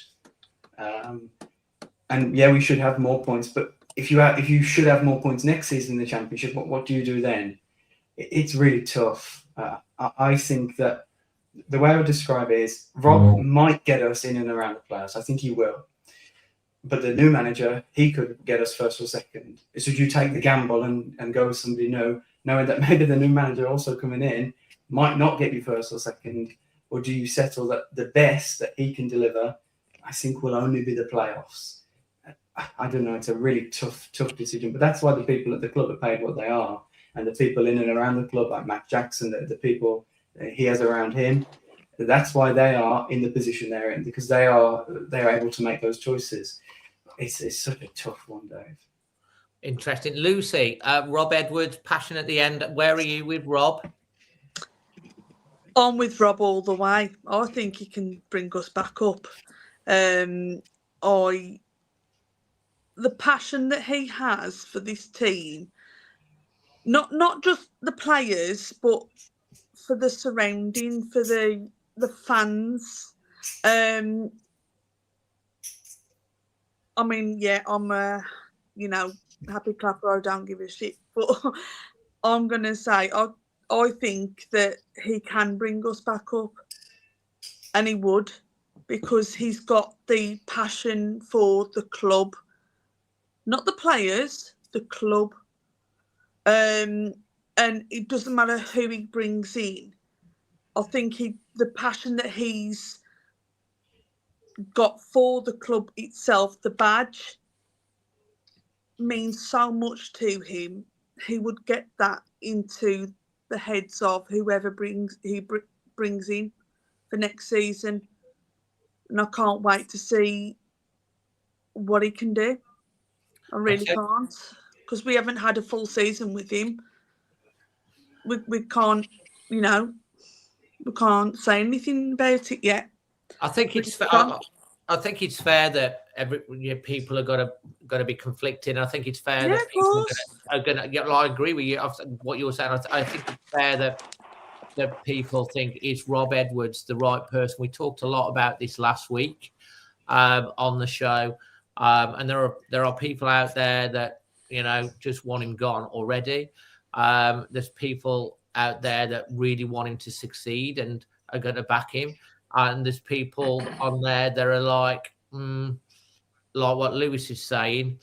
And we should have more points. But if you should have more points next season in the Championship, what do you do then? It's really tough. I think that the way I would describe it is Rob might get us in and around the playoffs. I think he will. But the new manager, he could get us first or second. So do you take the gamble and go with somebody new, knowing that maybe the new manager also coming in might not get you first or second? Or do you settle that the best that he can deliver, I think, will only be the playoffs? I don't know. It's a really tough decision. But that's why the people at the club are paid what they are. And the people in and around the club, like Matt Jackson, the people he has around him, that's why they are in the position they're in, because they are able to make those choices. It's such a tough one, Dave. Interesting. Lucy, Rob Edwards, passion at the end. Where are you with Rob? I'm with Rob all the way. I think he can bring us back up. The passion that he has for this team, not just the players, but for the surrounding, for the fans. I'm a, happy clapper. I don't give a shit. But I'm going to say, I think that he can bring us back up. And he would, because he's got the passion for the club. Not the players, the club. And it doesn't matter who he brings in. I think the passion that he's got for the club itself. The badge means so much to him. He would get that into the heads of whoever brings in for next season, and I can't wait to see what he can do. I really can't, because we haven't had a full season with him. We can't, we can't say anything about it yet. I think it's fair. I think it's fair that people are got to be conflicted. I think it's fair that people are going to. I agree with you. What you were saying. I think it's fair that people think is Rob Edwards the right person. We talked a lot about this last week on the show, and there are people out there that just want him gone already. There's people out there that really want him to succeed and are going to back him. And there's people on there that are like what Lewis is saying.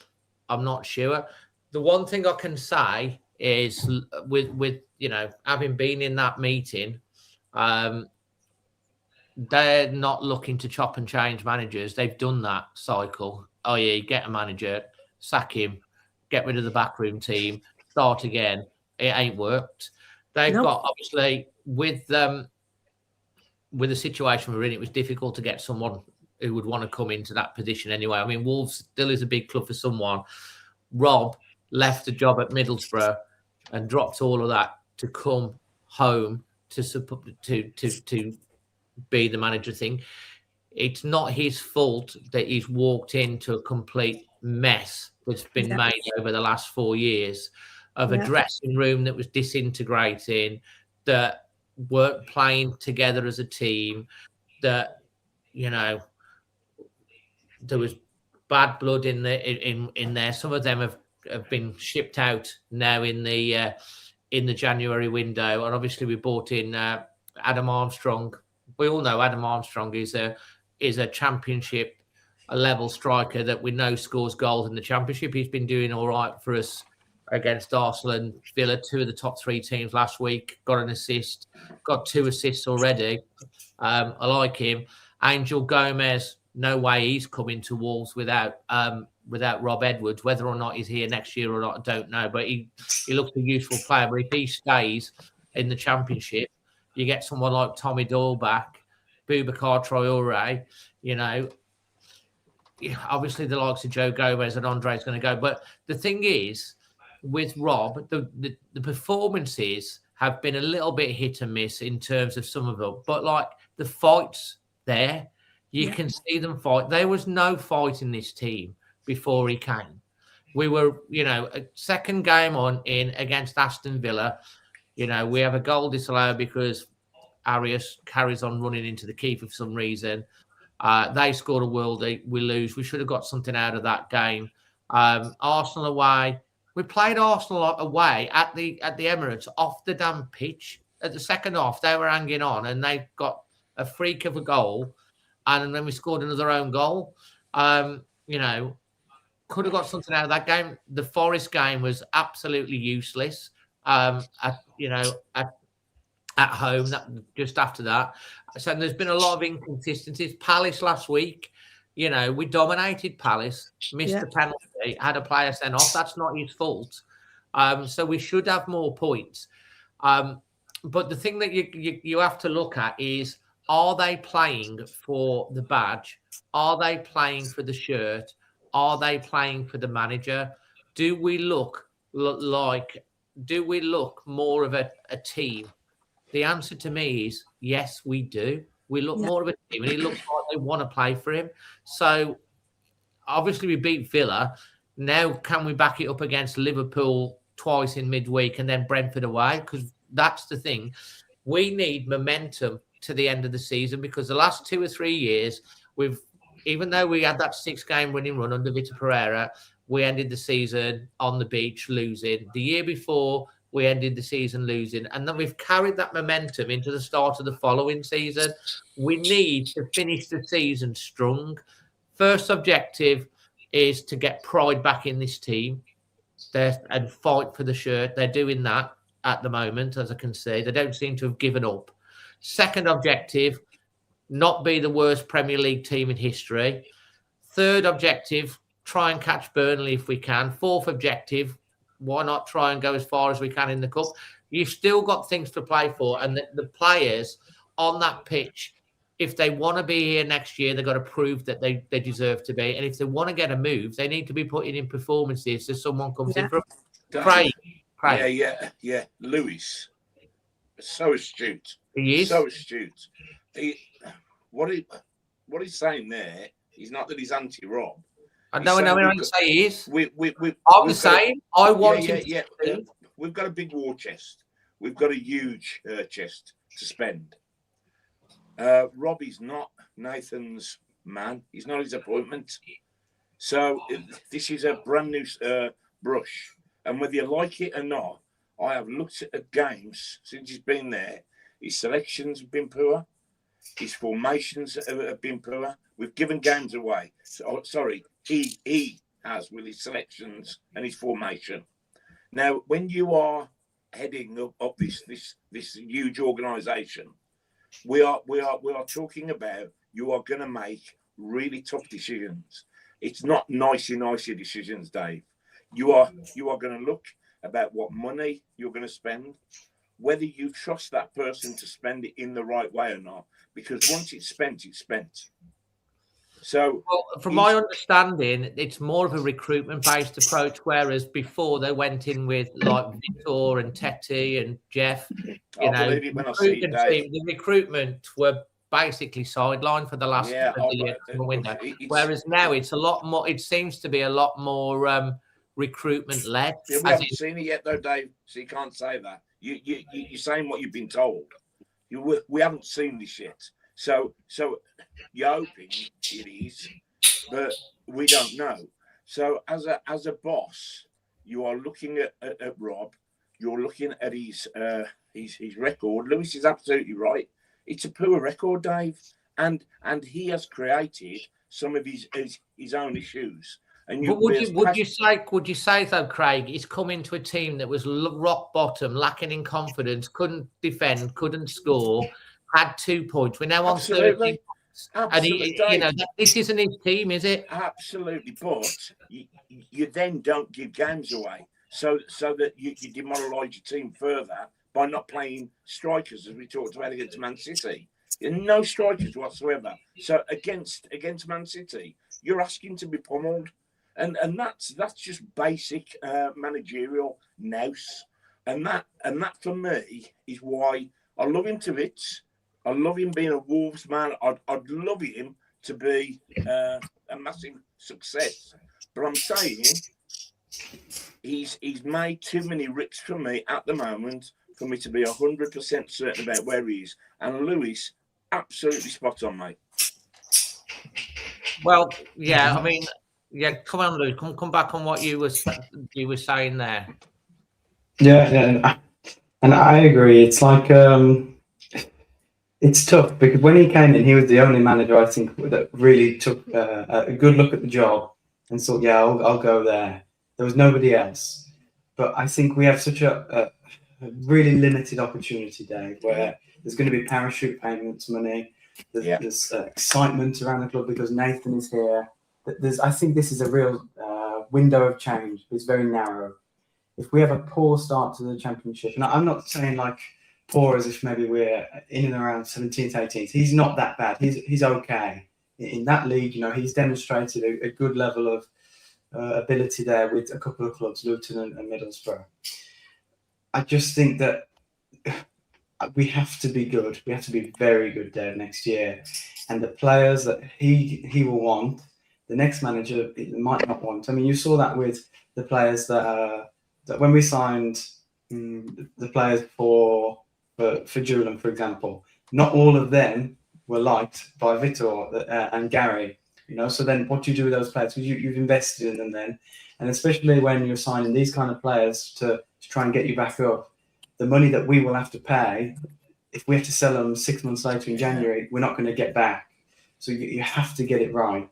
I'm not sure. The one thing I can say is with having been in that meeting, they're not looking to chop and change managers. They've done that cycle. Oh yeah, get a manager, sack him, get rid of the backroom team, start again. It ain't worked. They've got obviously with the situation we're in, it was difficult to get someone who would want to come into that position anyway. I mean, Wolves still is a big club for someone. Rob left a job at Middlesbrough and dropped all of that to come home to be the manager thing. It's not his fault that he's walked into a complete mess that's been made over the last 4 years of a dressing room that was disintegrating, that weren't playing together as a team, that there was bad blood in there. Some of them have been shipped out now in the January window, and obviously we brought in Adam Armstrong. We all know Adam Armstrong is a championship level striker that we know scores goals in the championship. He's been doing all right for us against Arsenal and Villa, two of the top three teams last week. Got an assist, got 2 assists already. I like him. Angel Gomez, no way he's coming to Wolves without Rob Edwards. Whether or not he's here next year or not, I don't know. But he looks a useful player. But if he stays in the Championship, you get someone like Tommy Doyle back, Boubacar Traore, obviously the likes of Joe Gomez and Andre is going to go. But the thing is, with Rob, the performances have been a little bit hit and miss in terms of some of them. But like the fights there, you can see them fight. There was no fight in this team before he came. We were, a second game in against Aston Villa. We have a goal disallowed because Arias carries on running into the keeper for some reason. They scored a worldie. We lose. We should have got something out of that game. Arsenal away. We played Arsenal away at the Emirates off the damn pitch. At the second half, they were hanging on and they got a freak of a goal. And then we scored another own goal. Could have got something out of that game. The Forest game was absolutely useless. At home, just after that. So there's been a lot of inconsistencies. Palace last week, we dominated Palace, missed the penalty, had a player sent off. That's not his fault. So we should have more points. But the thing that you have to look at is, are they playing for the badge? Are they playing for the shirt? Are they playing for the manager? Do we look more of a team? The answer to me is yes, we do. We look more of a team, and it looks like they want to play for him. So obviously we beat Villa. Now can we back it up against Liverpool twice in midweek and then Brentford away? Because that's the thing. We need momentum to the end of the season, because the last 2 or 3 years, even though we had that 6-game winning run under Vitor Pereira, we ended the season on the beach losing. The year before, we ended the season losing. And then we've carried that momentum into the start of the following season. We need to finish the season strong. First objective is to get pride back in this team and fight for the shirt. They're doing that at the moment, as I can see. They don't seem to have given up. Second objective, not be the worst Premier League team in history. Third objective, try and catch Burnley if we can. Fourth objective, why not try and go as far as we can in the cup? You've still got things to play for, and the players on that pitch, if they want to be here next year, they've got to prove that they deserve to be. And if they want to get a move, they need to be putting in performances so someone comes in from Craig. Yeah. Lewis, so astute. He is. So astute. What he's saying there is not that he's anti-Rob. I know, I say he is. I'm the same. I want him. We've got a big war chest. We've got a huge chest to spend. Rob is not Nathan's man. He's not his appointment. So this is a brand new brush. And whether you like it or not, I have looked at games since he's been there. His selections have been poor. His formations have been poor. We've given games away. He has with his selections and his formation. Now, when you are heading up this huge organisation, we are talking about you are going to make really tough decisions. It's not nicey decisions, Dave. You are going to look about what money you're going to spend, whether you trust that person to spend it in the right way or not. Because once it's spent, it's spent. So, from my understanding, it's more of a recruitment-based approach, whereas before they went in with like Victor and Tetty and Jeff. The recruitment were basically sidelined for the last window. Whereas now it's a lot more. It seems to be a lot more recruitment-led. We haven't seen it yet, though, Dave. So you can't say that. You're saying what you've been told. We haven't seen this yet. So you're hoping it is, but we don't know. So as a boss, you are looking at Rob. You're looking at his record. Lewis is absolutely right. It's a poor record, Dave, and he has created some of his own issues. And would you say though, Craig, he's come into a team that was rock bottom, lacking in confidence, couldn't defend, couldn't score, had 2 points. We're now on 13 points. Absolutely. And this isn't his team, is it? Absolutely. But you then don't give games away, so that you demoralise your team further by not playing strikers, as we talked about against Man City. No strikers whatsoever. So against Man City, you're asking to be pummeled. And that's just basic managerial nous, and that for me is why I love him to bits. I love him being a Wolves man. I'd love him to be a massive success, but I'm saying he's made too many ricks for me at the moment for me to be 100% certain about where he is. And Lewis, absolutely spot on, mate. Well, yeah, I mean. Yeah, come on, Lou. Come back on what you were saying there. Yeah, and I agree. It's like it's tough because when he came in, he was the only manager I think that really took a good look at the job and thought, yeah, I'll go there. There was nobody else. But I think we have such a really limited opportunity, Dave, where there's going to be parachute payments money. There's excitement around the club because Nathan is here. I think this is a real window of change. It's very narrow. If we have a poor start to the championship, and I'm not saying like poor as if maybe we're in and around 17th, 18th. He's not that bad. He's okay in that league. You know, he's demonstrated a good level of ability there with a couple of clubs, Luton and Middlesbrough. I just think that we have to be good. We have to be very good there next year, and the players that he will want. The next manager might not want. I mean, you saw that with the players that when we signed the players for Julian, for example, not all of them were liked by Vitor and Gary. You know, so then what do you do with those players? Because you've invested in them then, and especially when you're signing these kind of players to try and get you back up, the money that we will have to pay, if we have to sell them 6 months later in January, we're not going to get back. So you have to get it right.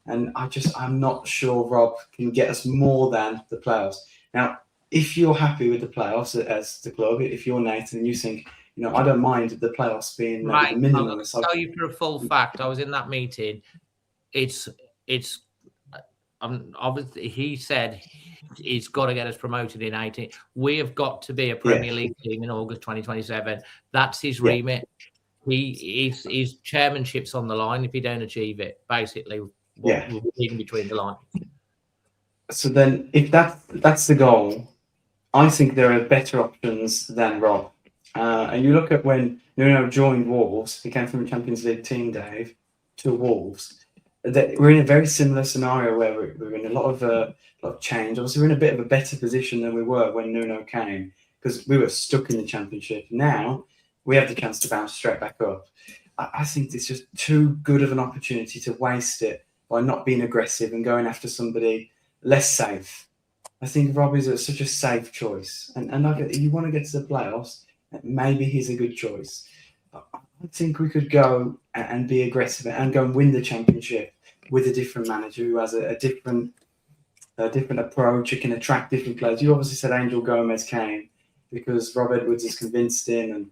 And I'm not sure Rob can get us more than the playoffs. Now, if you're happy with the playoffs as the club, if you're Nathan and you think I don't mind the playoffs being Right, the I'm minimum. going to tell you for a full fact. I was in that meeting. It's obviously he said he's got to get us promoted in 18. We have got to be a Premier League team in August 2027. That's his remit. His chairmanship's on the line if he don't achieve it. Basically, what we're reading between the lines. So then, if that's the goal, I think there are better options than Rob. And you look at when Nuno joined Wolves, he came from a Champions League team, Dave, to Wolves. We're in a very similar scenario where we're in a lot of change. Obviously, we're in a bit of a better position than we were when Nuno came because we were stuck in the Championship. Now we have the chance to bounce straight back up. I think it's just too good of an opportunity to waste it by not being aggressive and going after somebody less safe. I think Rob is such a safe choice. And like you want to get to the playoffs, maybe he's a good choice. I think we could go and be aggressive and go and win the Championship with a different manager who has a different approach. He can attract different players. You obviously said Angel Gomez came because Rob Edwards is convinced in, and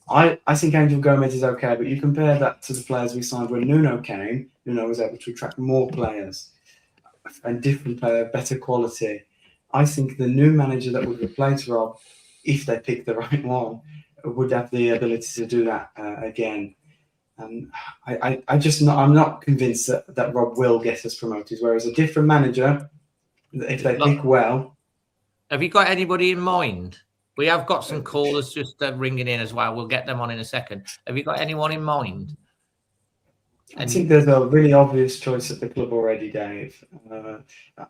I think Angel Gomez is okay. But you compare that to the players we signed when Nuno came. Nuno was able to attract more players and different player, better quality. I think the new manager that would replace Rob, if they pick the right one, would have the ability to do that again. And I'm not convinced that Rob will get us promoted. Whereas a different manager, if they pick well. Have you got anybody in mind? We have got some callers just ringing in as well. We'll get them on in a second. Have you got anyone in mind? I think there's a really obvious choice at the club already, Dave.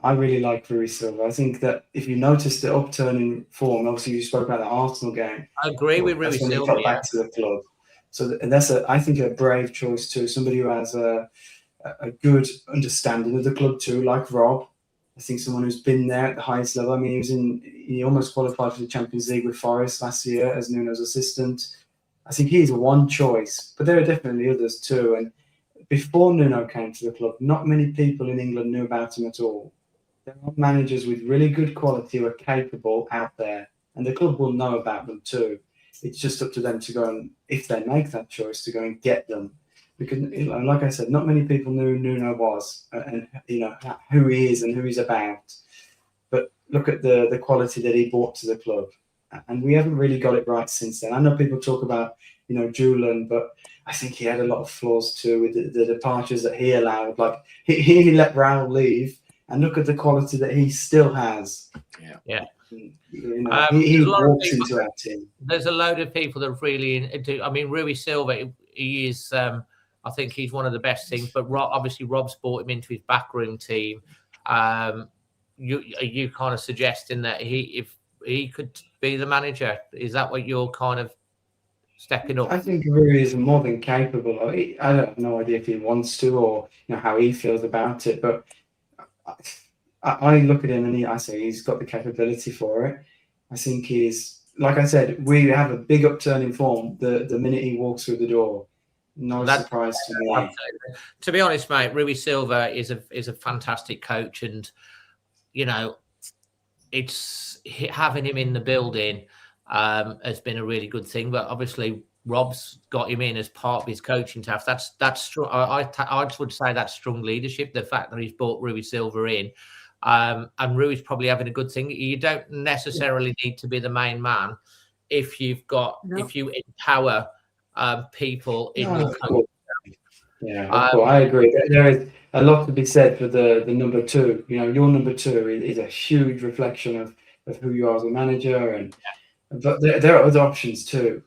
I really like Rui Silva. I think that if you notice the upturn in form, obviously you spoke about the Arsenal game. I agree with Rui Silva. He got back to the club. So that's I think a brave choice too. Somebody who has a good understanding of the club too, like Rob. I think someone who's been there at the highest level. I mean, he almost qualified for the Champions League with Forest last year as Nuno's assistant. I think he's one choice, but there are definitely others too. And before Nuno came to the club, not many people in England knew about him at all. There are managers with really good quality who are capable out there, and the club will know about them too. It's just up to them to go and, if they make that choice, to go and get them. Because, like I said, not many people knew who Nuno was and who he is and who he's about. But look at the quality that he brought to the club, and we haven't really got it right since then. I know people talk about Julian, but I think he had a lot of flaws too with the departures that he allowed. Like he let Raul leave, and look at the quality that he still has. Yeah. He walks into our team. There's a load of people that really into. I mean, Rui Silva, he is. I think he's one of the best things. But obviously, Rob's brought him into his backroom team. You kind of suggesting that if he could be the manager, is that what you're kind of stepping up? I think Rui is more than capable. I have no idea if he wants to or how he feels about it, but I look at him and I say he's got the capability for it. I think he's, like I said, we have a big upturn in form the minute he walks through the door. No surprise to me. To be honest, mate, Rui Silva is a fantastic coach, and it's having him in the building has been a really good thing. But obviously, Rob's got him in as part of his coaching staff. That's strong. I would say that's strong leadership. The fact that he's brought Rui Silva in, and Rui's probably having a good thing. You don't necessarily need to be the main man if you empower people in your coaching. Yeah, I agree. There is a lot to be said for the number two. Your number two is a huge reflection of who you are as a manager, but there are other options too.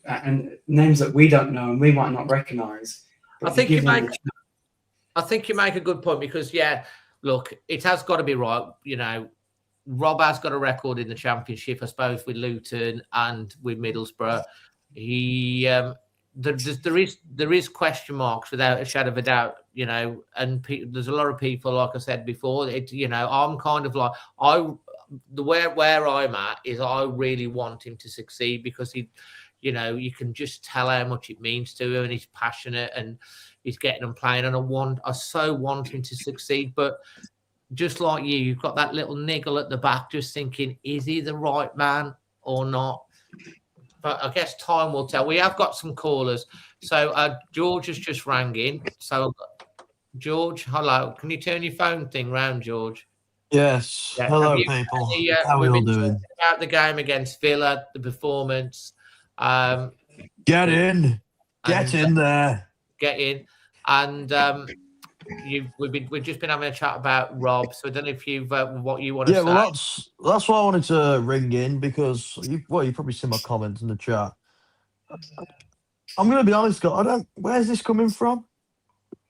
And names that we don't know and we might not recognise. I think you make a good point because look, it has got to be right. Rob has got a record in the Championship, I suppose, with Luton and with Middlesbrough. There is question marks without a shadow of a doubt, and there's a lot of people, like I said before, I'm kind of like, where I'm at is I really want him to succeed because you can just tell how much it means to him and he's passionate and he's getting them playing, and I so want him to succeed. But just like you've got that little niggle at the back just thinking, is he the right man or not? but I guess time will tell. We have got some callers. So George has just rang in. So George, hello. Can you turn your phone thing round, George? Yes. Yeah. Hello, people. How are we've we all been doing? talking about the game against Villa, the performance. Get in. Get in there. Get in. And we've just been having a chat about Rob. So I don't know if you've what you want to say. Yeah, well, that's why I wanted to ring in, because you probably see my comments in the chat. I'm going to be honest, guys. Where's this coming from?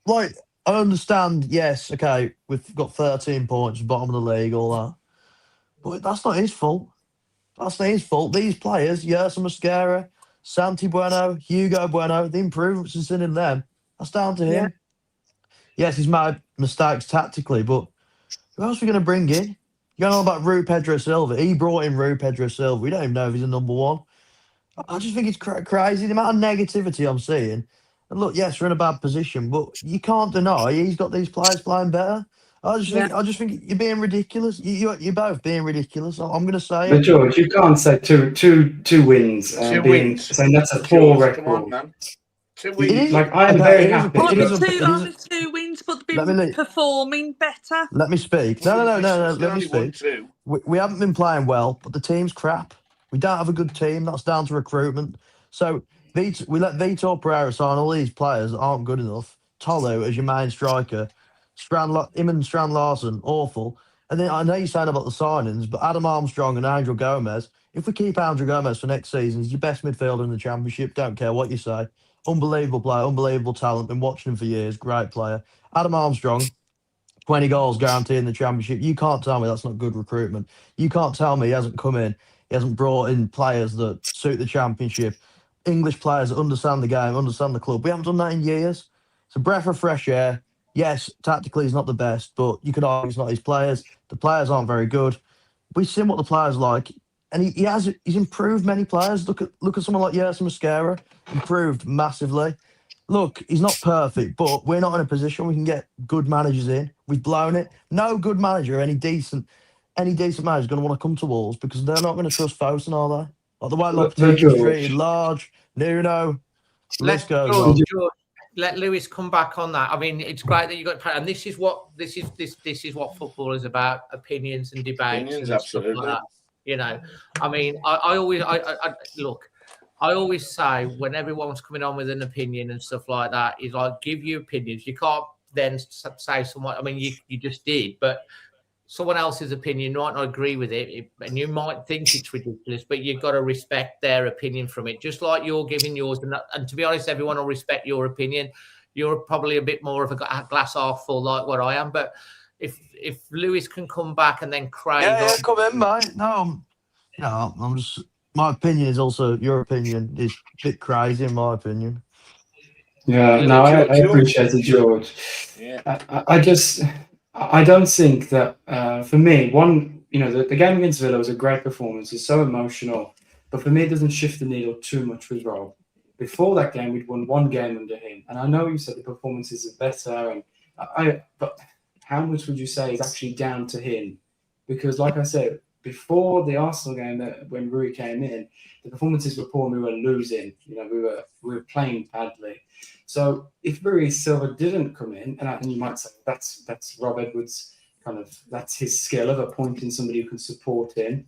Like, I understand. Yes, okay, we've got 13 points, bottom of the league, all that, but that's not his fault. That's not his fault. These players, Yersa Mosquera, Santi Bueno, Hugo Bueno, the improvements he's seen in them, that's down to him. Yeah. Yes, he's made mistakes tactically, but who else are we going to bring in? You're going on about Rui Pedro Silva. He brought in Rui Pedro Silva. We don't even know if he's a number one. I just think it's crazy, the amount of negativity I'm seeing. And look, yes, we're in a bad position, but you can't deny he's got these players playing better. I just think you're being ridiculous. You're both being ridiculous. I'm going to say But it. George, you can't say two wins and saying that's a poor record. Come on, man. 2 wins. Like, I am very happy. On It is the two wins, but they've been performing better. Let me speak. No. Let me Only speak. 1-2. We haven't been playing well, but the team's crap. We don't have a good team. That's down to recruitment. So we let Vitor Pereira sign all these players that aren't good enough. Tolu as your main striker. Him and Strand Larson, awful. And then I know you're saying about the signings, but Adam Armstrong and Angel Gomez, if we keep Angel Gomez for next season, he's your best midfielder in the Championship. Don't care what you say. Unbelievable player, unbelievable talent. Been watching him for years. Great player. Adam Armstrong, 20 goals guaranteed in the Championship. You can't tell me that's not good recruitment. You can't tell me he hasn't come in. He hasn't brought in players that suit the Championship. English players that understand the game, understand the club. We haven't done that in years. It's a breath of fresh air. Yes, tactically he's not the best, but you could argue it's not his players. The players aren't very good. We've seen what the players like, and he's improved many players. Look at someone like Yersa Mosquera, improved massively. Look, he's not perfect, but we're not in a position we can get good managers in. We've blown it. No good manager, any decent manager is going to want to come to Wolves, because they're not going to trust Fosun, are they? Like the way Lopetegui's treated, Large, Nuno, Let's goes go, on. George. Let Lewis come back on that. I mean, it's great that you got, and this is what football is about: opinions and debates. Opinions, and absolutely. stuff like that. You know, I mean, I always say when everyone's coming on with an opinion and stuff like that, is like, give your opinions. You can't then say someone. I mean, you just did, but someone else's opinion might not agree with it, and you might think it's ridiculous, but you've got to respect their opinion from it, just like you're giving yours. And to be honest, everyone will respect your opinion. You're probably a bit more of a glass half full, like what I am. But if Lewis can come back and then Craig, come in, mate. No, I'm just. My opinion is also your opinion. Is a bit crazy, in my opinion. Yeah, no, I appreciate it, George. Yeah. I don't think that, for me, the game against Villa was a great performance. It's so emotional. But for me, it doesn't shift the needle too much with Rob. Before that game, we'd won one game under him. And I know you said the performances are better. But how much would you say is actually down to him? Because, like I said, before the Arsenal game, when Rui came in, the performances were poor and we were losing. We were playing badly. So if Rui Silva didn't come in, and you might say that's Rob Edwards' that's his skill of appointing somebody who can support him.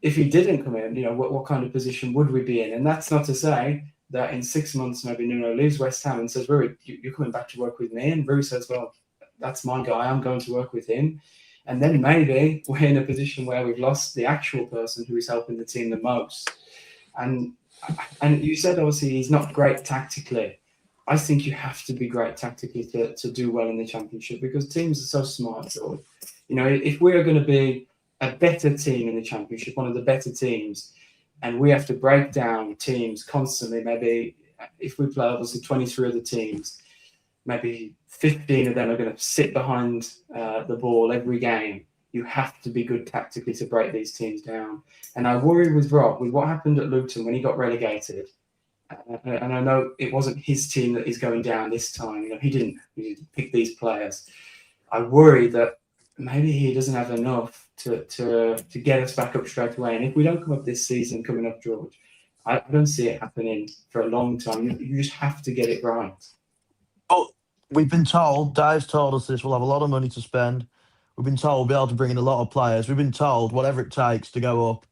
If he didn't come in, what kind of position would we be in? And that's not to say that in 6 months maybe Nuno leaves West Ham and says, Rui, you're coming back to work with me. And Rui says, well, that's my guy. I'm going to work with him. And then maybe we're in a position where we've lost the actual person who is helping the team the most. And you said, obviously, he's not great tactically. I think you have to be great tactically to do well in the Championship, because teams are so smart. So, if we're going to be a better team in the Championship, one of the better teams, and we have to break down teams constantly, maybe if we play obviously 23 other teams, maybe 15 of them are going to sit behind the ball every game. You have to be good tactically to break these teams down. And I worry with Rob, with what happened at Luton when he got relegated. And I know it wasn't his team that is going down this time. He didn't pick these players. I worry that maybe he doesn't have enough to get us back up straight away. And if we don't come up this season coming up, George, I don't see it happening for a long time. You just have to get it right. But we've been told, Dave's told us this, we'll have a lot of money to spend. We've been told we'll be able to bring in a lot of players. We've been told whatever it takes to go up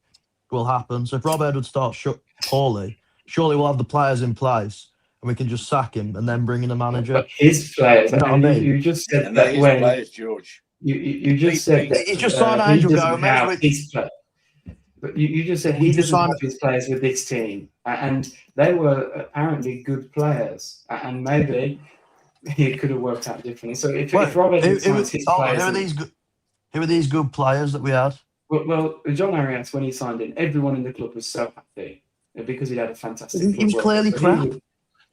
will happen. So if Rob Edwards starts poorly, surely we'll have the players in place and we can just sack him and then bring in a manager. But his players, You know what I mean? you just said And that his when players, George. you just said that He's just signed he Angel doesn't Gomez, have which- his players. But you just said he He just doesn't signed- have his players with this team, and they were apparently good players, and maybe it could have worked out differently. So if Rob Edwards signs his players, who are these good players that we had? well, John Arias, when he signed in, everyone in the club was so happy because he had a fantastic. He was club clearly record. crap.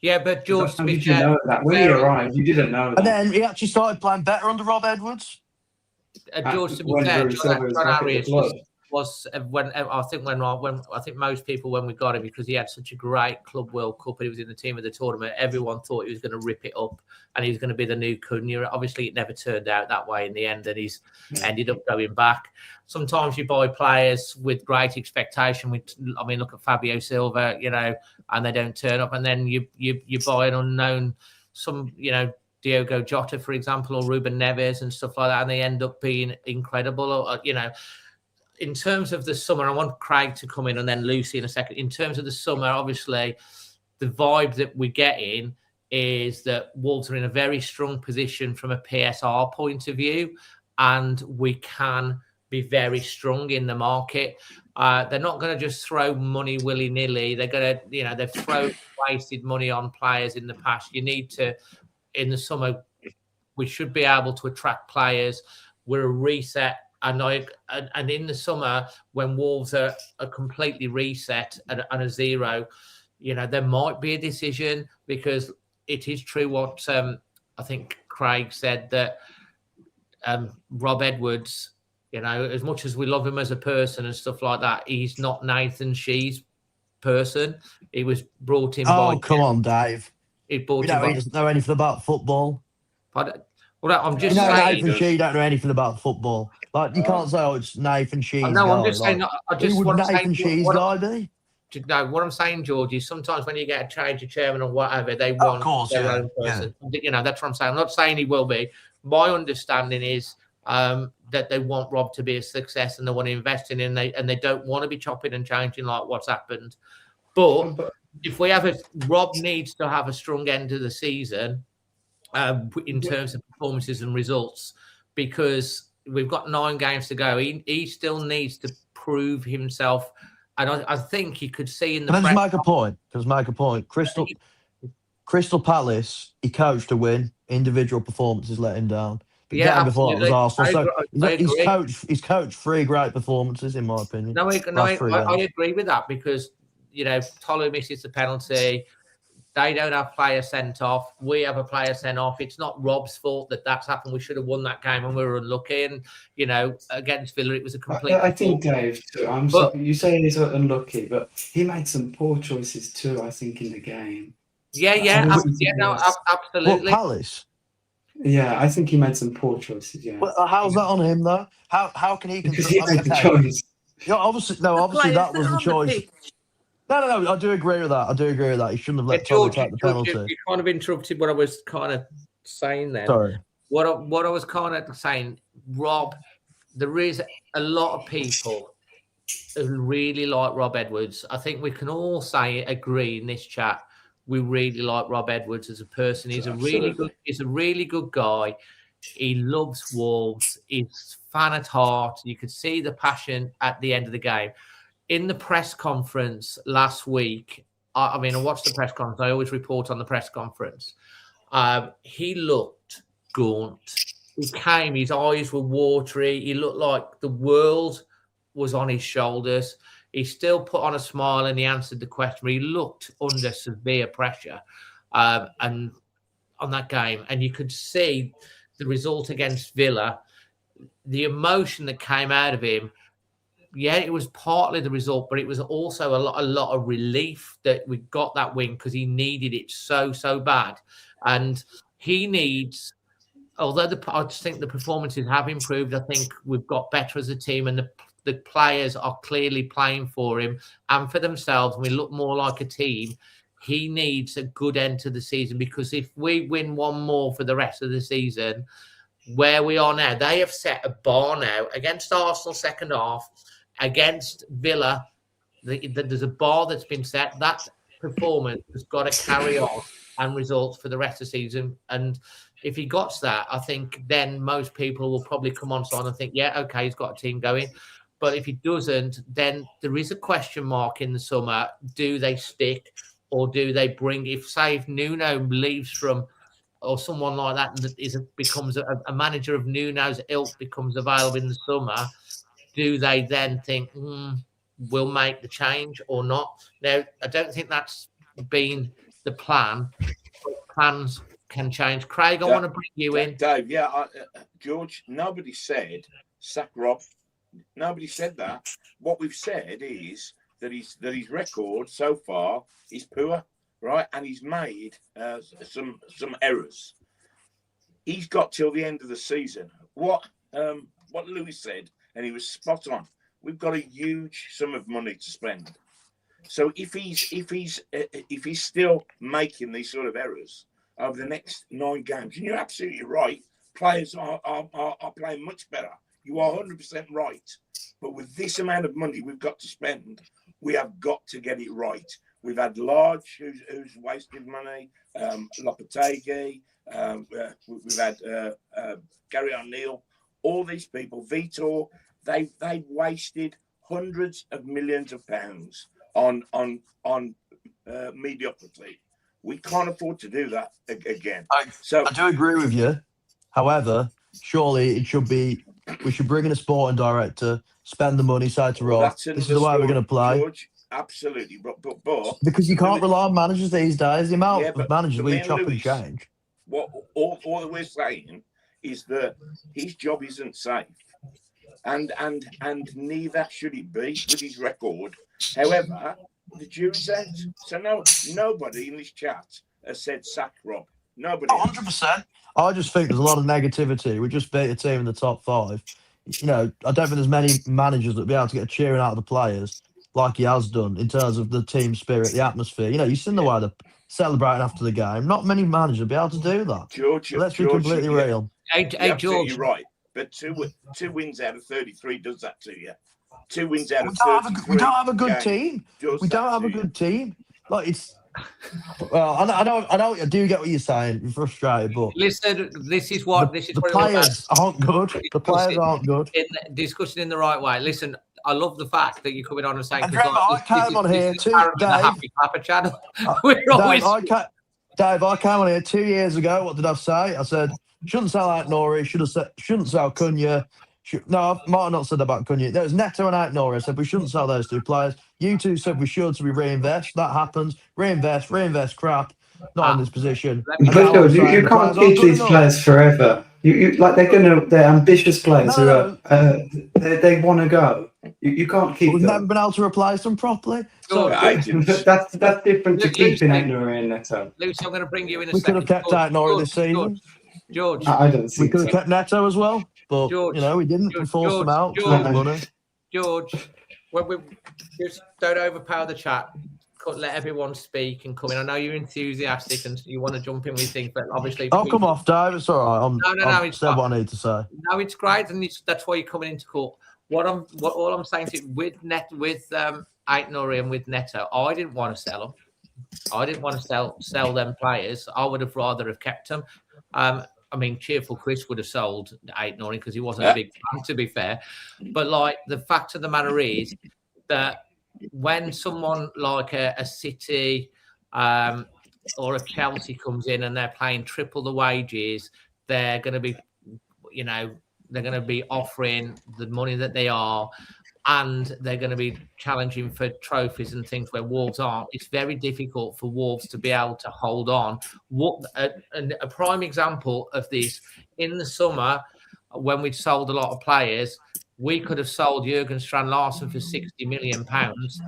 Yeah, but George, How to be did you fair, know that? When he arrived, you didn't know that. And then he actually started playing better under Rob Edwards. George, to be when fair, Bruce Silva was John back at the Arias club. was when I think most people, when we got him, because he had such a great Club World Cup and he was in the team of the tournament, everyone thought he was going to rip it up and he was going to be the new Cunha. Obviously, it never turned out that way in the end, and he's ended up going back. Sometimes you buy players with great expectation. Look at Fabio Silva, and they don't turn up, and then you buy an unknown, Diogo Jota, for example, or Ruben Neves and stuff like that, and they end up being incredible. In terms of the summer, I want Craig to come in and then Lucy in a second. In terms of the summer, obviously, the vibe that we're getting is that Wolves are in a very strong position from a PSR point of view, and we can be very strong in the market. They're not going to just throw money willy-nilly. They're going to, they've thrown wasted money on players in the past. You need to, in the summer, we should be able to attract players. We're a reset. And in the summer, when Wolves are completely reset and a zero, there might be a decision, because it is true what I think Craig said, that Rob Edwards, as much as we love him as a person and stuff like that, he's not Nathan Shee's person. He was brought in by... Oh, come on, Dave. He He doesn't know anything about football. I'm just Nathan saying... Shee don't know anything about football. Like, you can't say, it's Nathan Shee's No, guy. I'm just saying... Who would Nathan Shee's guy be? No, what I'm saying, George, is sometimes when you get a change of chairman or whatever, they want their own person. Yeah. That's what I'm saying. I'm not saying he will be. My understanding is that they want Rob to be a success and they want to invest in him, and they don't want to be chopping and changing like what's happened. But if we have Rob needs to have a strong end of the season in terms of performances and results, because we've got 9 games to go. He still needs to prove himself. And I think you could see in the... Can I just make a point? Crystal Palace, he coached to win. Individual performances let him down. But game before it was Arsenal. So he's coached 3 great performances, in my opinion. I agree with that, because, Tolo misses the penalty. They don't have players sent off. We have a player sent off. It's not Rob's fault that that's happened. We should have won that game and we were unlucky. And, against Villa, it was a complete... I think, Dave, too, sorry, you say he's unlucky, but he made some poor choices too, I think, in the game. Absolutely. What, Palace? Yeah, I think he made some poor choices, yeah. Well, how's that on him, though? How can he... Because he made the choice. Yeah, obviously that was the choice. No, I do agree with that. He shouldn't have let Tolo take the penalty. You kind of interrupted what I was kind of saying then. Sorry. What I was kind of saying, Rob, there is a lot of people who really like Rob Edwards. I think we can all agree in this chat, we really like Rob Edwards as a person. He's a really good guy. He loves Wolves. He's fan at heart. You could see the passion at the end of the game. In the press conference last week, I watched the press conference. I always report on the press conference. He looked gaunt. His eyes were watery. He looked like the world was on his shoulders. He still put on a smile and he answered the question. He looked under severe pressure and on that game. And you could see the result against Villa, the emotion that came out of him. Yeah, it was partly the result, but it was also a lot of relief that we got that win, because he needed it so bad. And he needs, although I just think the performances have improved, I think we've got better as a team, and the players are clearly playing for him and for themselves, and we look more like a team, he needs a good end to the season, because if we win one more for the rest of the season, where we are now, they have set a bar now against Arsenal second half, against Villa. There's a bar that's been set. That performance has got to carry on and results for the rest of the season. And if he got that, I think then most people will probably come on side and think, yeah, okay, he's got a team going. But if he doesn't, then there is a question mark in the summer. Do they stick, or do they bring, if Nuno leaves from, or someone like that becomes a manager of Nuno's ilk becomes available in the summer, do they then think, we'll make the change or not? Now, I don't think that's been the plan. Plans can change. Craig, I want to bring you in. Dave, George, nobody said sack Rob. Nobody said that. What we've said is that his record so far is poor, right? And he's made some errors. He's got till the end of the season. What Lewis said, and he was spot on. We've got a huge sum of money to spend. So if he's still making these sort of errors over the next 9 games, and you're absolutely right, players are playing much better. You are 100% right. But with this amount of money we've got to spend, we have got to get it right. We've had Large, who's wasted money, Lopetegui, we've had Gary O'Neill, all these people, Vitor, they've wasted hundreds of millions of pounds on mediocrity. We can't afford to do that again. I do agree with you. However, surely we should bring in a sporting director, spend the money, say to Rob, this is the way we're going to play. George, absolutely, but because you can't rely on managers these days. The amount of managers we chop and change. What all that we're saying is that his job isn't safe, and neither should it be with his record. However, the jury's out. So nobody in this chat has said sack Rob. Nobody. 100%. I just think there's a lot of negativity. We just beat a team in the top 5. I don't think there's many managers that be able to get a cheering out of the players like he has done in terms of the team spirit, the atmosphere. You've seen the way they're celebrating after the game. Not many managers will be able to do that. George, let's be completely real. Hey, George, you're right. But two wins out of 33 does that to you. 2 wins out of 33. We don't have a good team. We don't have a good team. Like it's. Well, I do get what you're saying. You're frustrated, but listen, this is the players aren't good. The players aren't good. Discussing in the right way. Listen, I love the fact that you're coming on and saying, I came on here too, Dave. Happy Papa channel. We're always. Dave, I came on here 2 years ago. What did I say? I said shouldn't sell out Nori. Shouldn't sell Cunha. No, I might have not said about Cunha. There was Neto and Nori. I said we shouldn't sell those 2 players. You 2 said we should, so we reinvest. That happens. Reinvest crap. Not in this position. But you can't keep these players forever. They're ambitious players they want to go. You can't keep them. We've never been able to replace them properly. So that's different to keeping Nori and Neto. Lucy, I'm going to bring you in a we second. We could have kept Nori this season. George. I don't see. We could have kept Neto as well. But, George, we didn't force them out. George, when we just don't overpower the chat, let everyone speak and come in. I know you're enthusiastic and you want to jump in with things, but obviously... I'll come off, Dave. It's all right. No, it's said what I need to say. No, it's great, and that's why you're coming into court. All I'm saying to you, with Aït-Nouri and with Neto, I didn't want to sell them. I didn't want to sell them players. I would have rather have kept them. Cheerful Chris would have sold Aït-Nouri because he wasn't a big fan, to be fair. But the fact of the matter is that when someone like a City or a Chelsea comes in and they're paying triple the wages, they're going to be, they're going to be offering the money that they are, and they're going to be challenging for trophies and things where Wolves aren't. It's very difficult for Wolves to be able to hold on. A prime example of this, in the summer, when we'd sold a lot of players, we could have sold Jurgen Strand-Larsen for £60 million.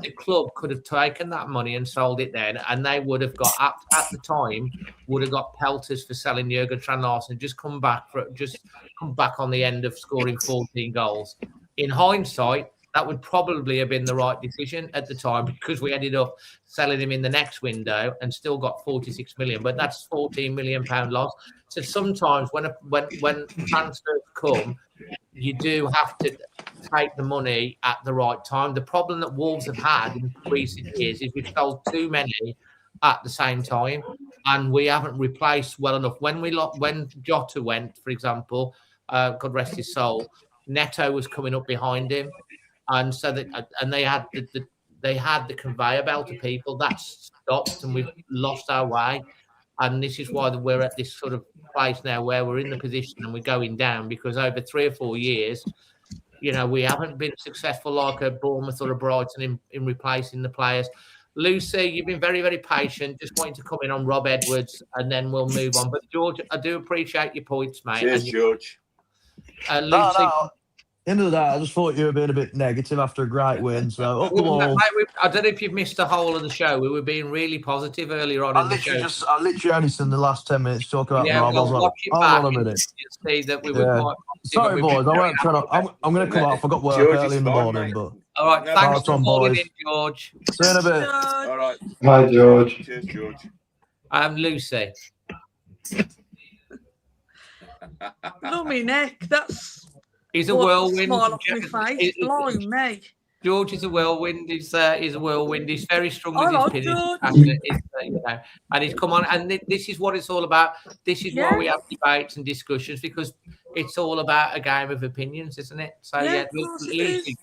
The club could have taken that money and sold it then, and they would have got, at the time, would have got pelters for selling Jurgen Strand-Larsen, just come back on the end of scoring 14 goals. In hindsight, that would probably have been the right decision at the time, because we ended up selling him in the next window and still got 46 million. But that's 14 million pound loss. So sometimes when transfers come, you do have to take the money at the right time. The problem that Wolves have had in recent years is we've sold too many at the same time, and we haven't replaced well enough. When Jota went, for example, God rest his soul, Neto was coming up behind him, and so they had the conveyor belt of people that stopped, and we've lost our way. And this is why we're at this sort of place now where we're in the position and we're going down, because over 3 or 4 years, we haven't been successful like a Bournemouth or a Brighton in replacing the players. Lucy, you've been very, very patient, just wanting to come in on Rob Edwards, and then we'll move on. But George, I do appreciate your points, mate. Cheers, George. Lucy, No. End of the day, I just thought you were being a bit negative after a great win. So up the wall. I don't know if you've missed the whole of the show. We were being really positive earlier on in the show. I literally only spent the last 10 minutes talking about Rob. I was like, hold on a minute. See that we were quite positive. Sorry, boys. I won't try to. I'm going to come off. I've got work early in the morning. But all right, thanks for calling in, George. See you in a bit. All right. Bye, George. Cheers, George. Lucy. Not me neck. He's a whirlwind. Smile off my face. Blimey, me. George is a whirlwind. He's a whirlwind. He's very strong with his opinions. And he's come on. And this is what it's all about. This is why we have debates and discussions, because it's all about a game of opinions, isn't it? So Lucy.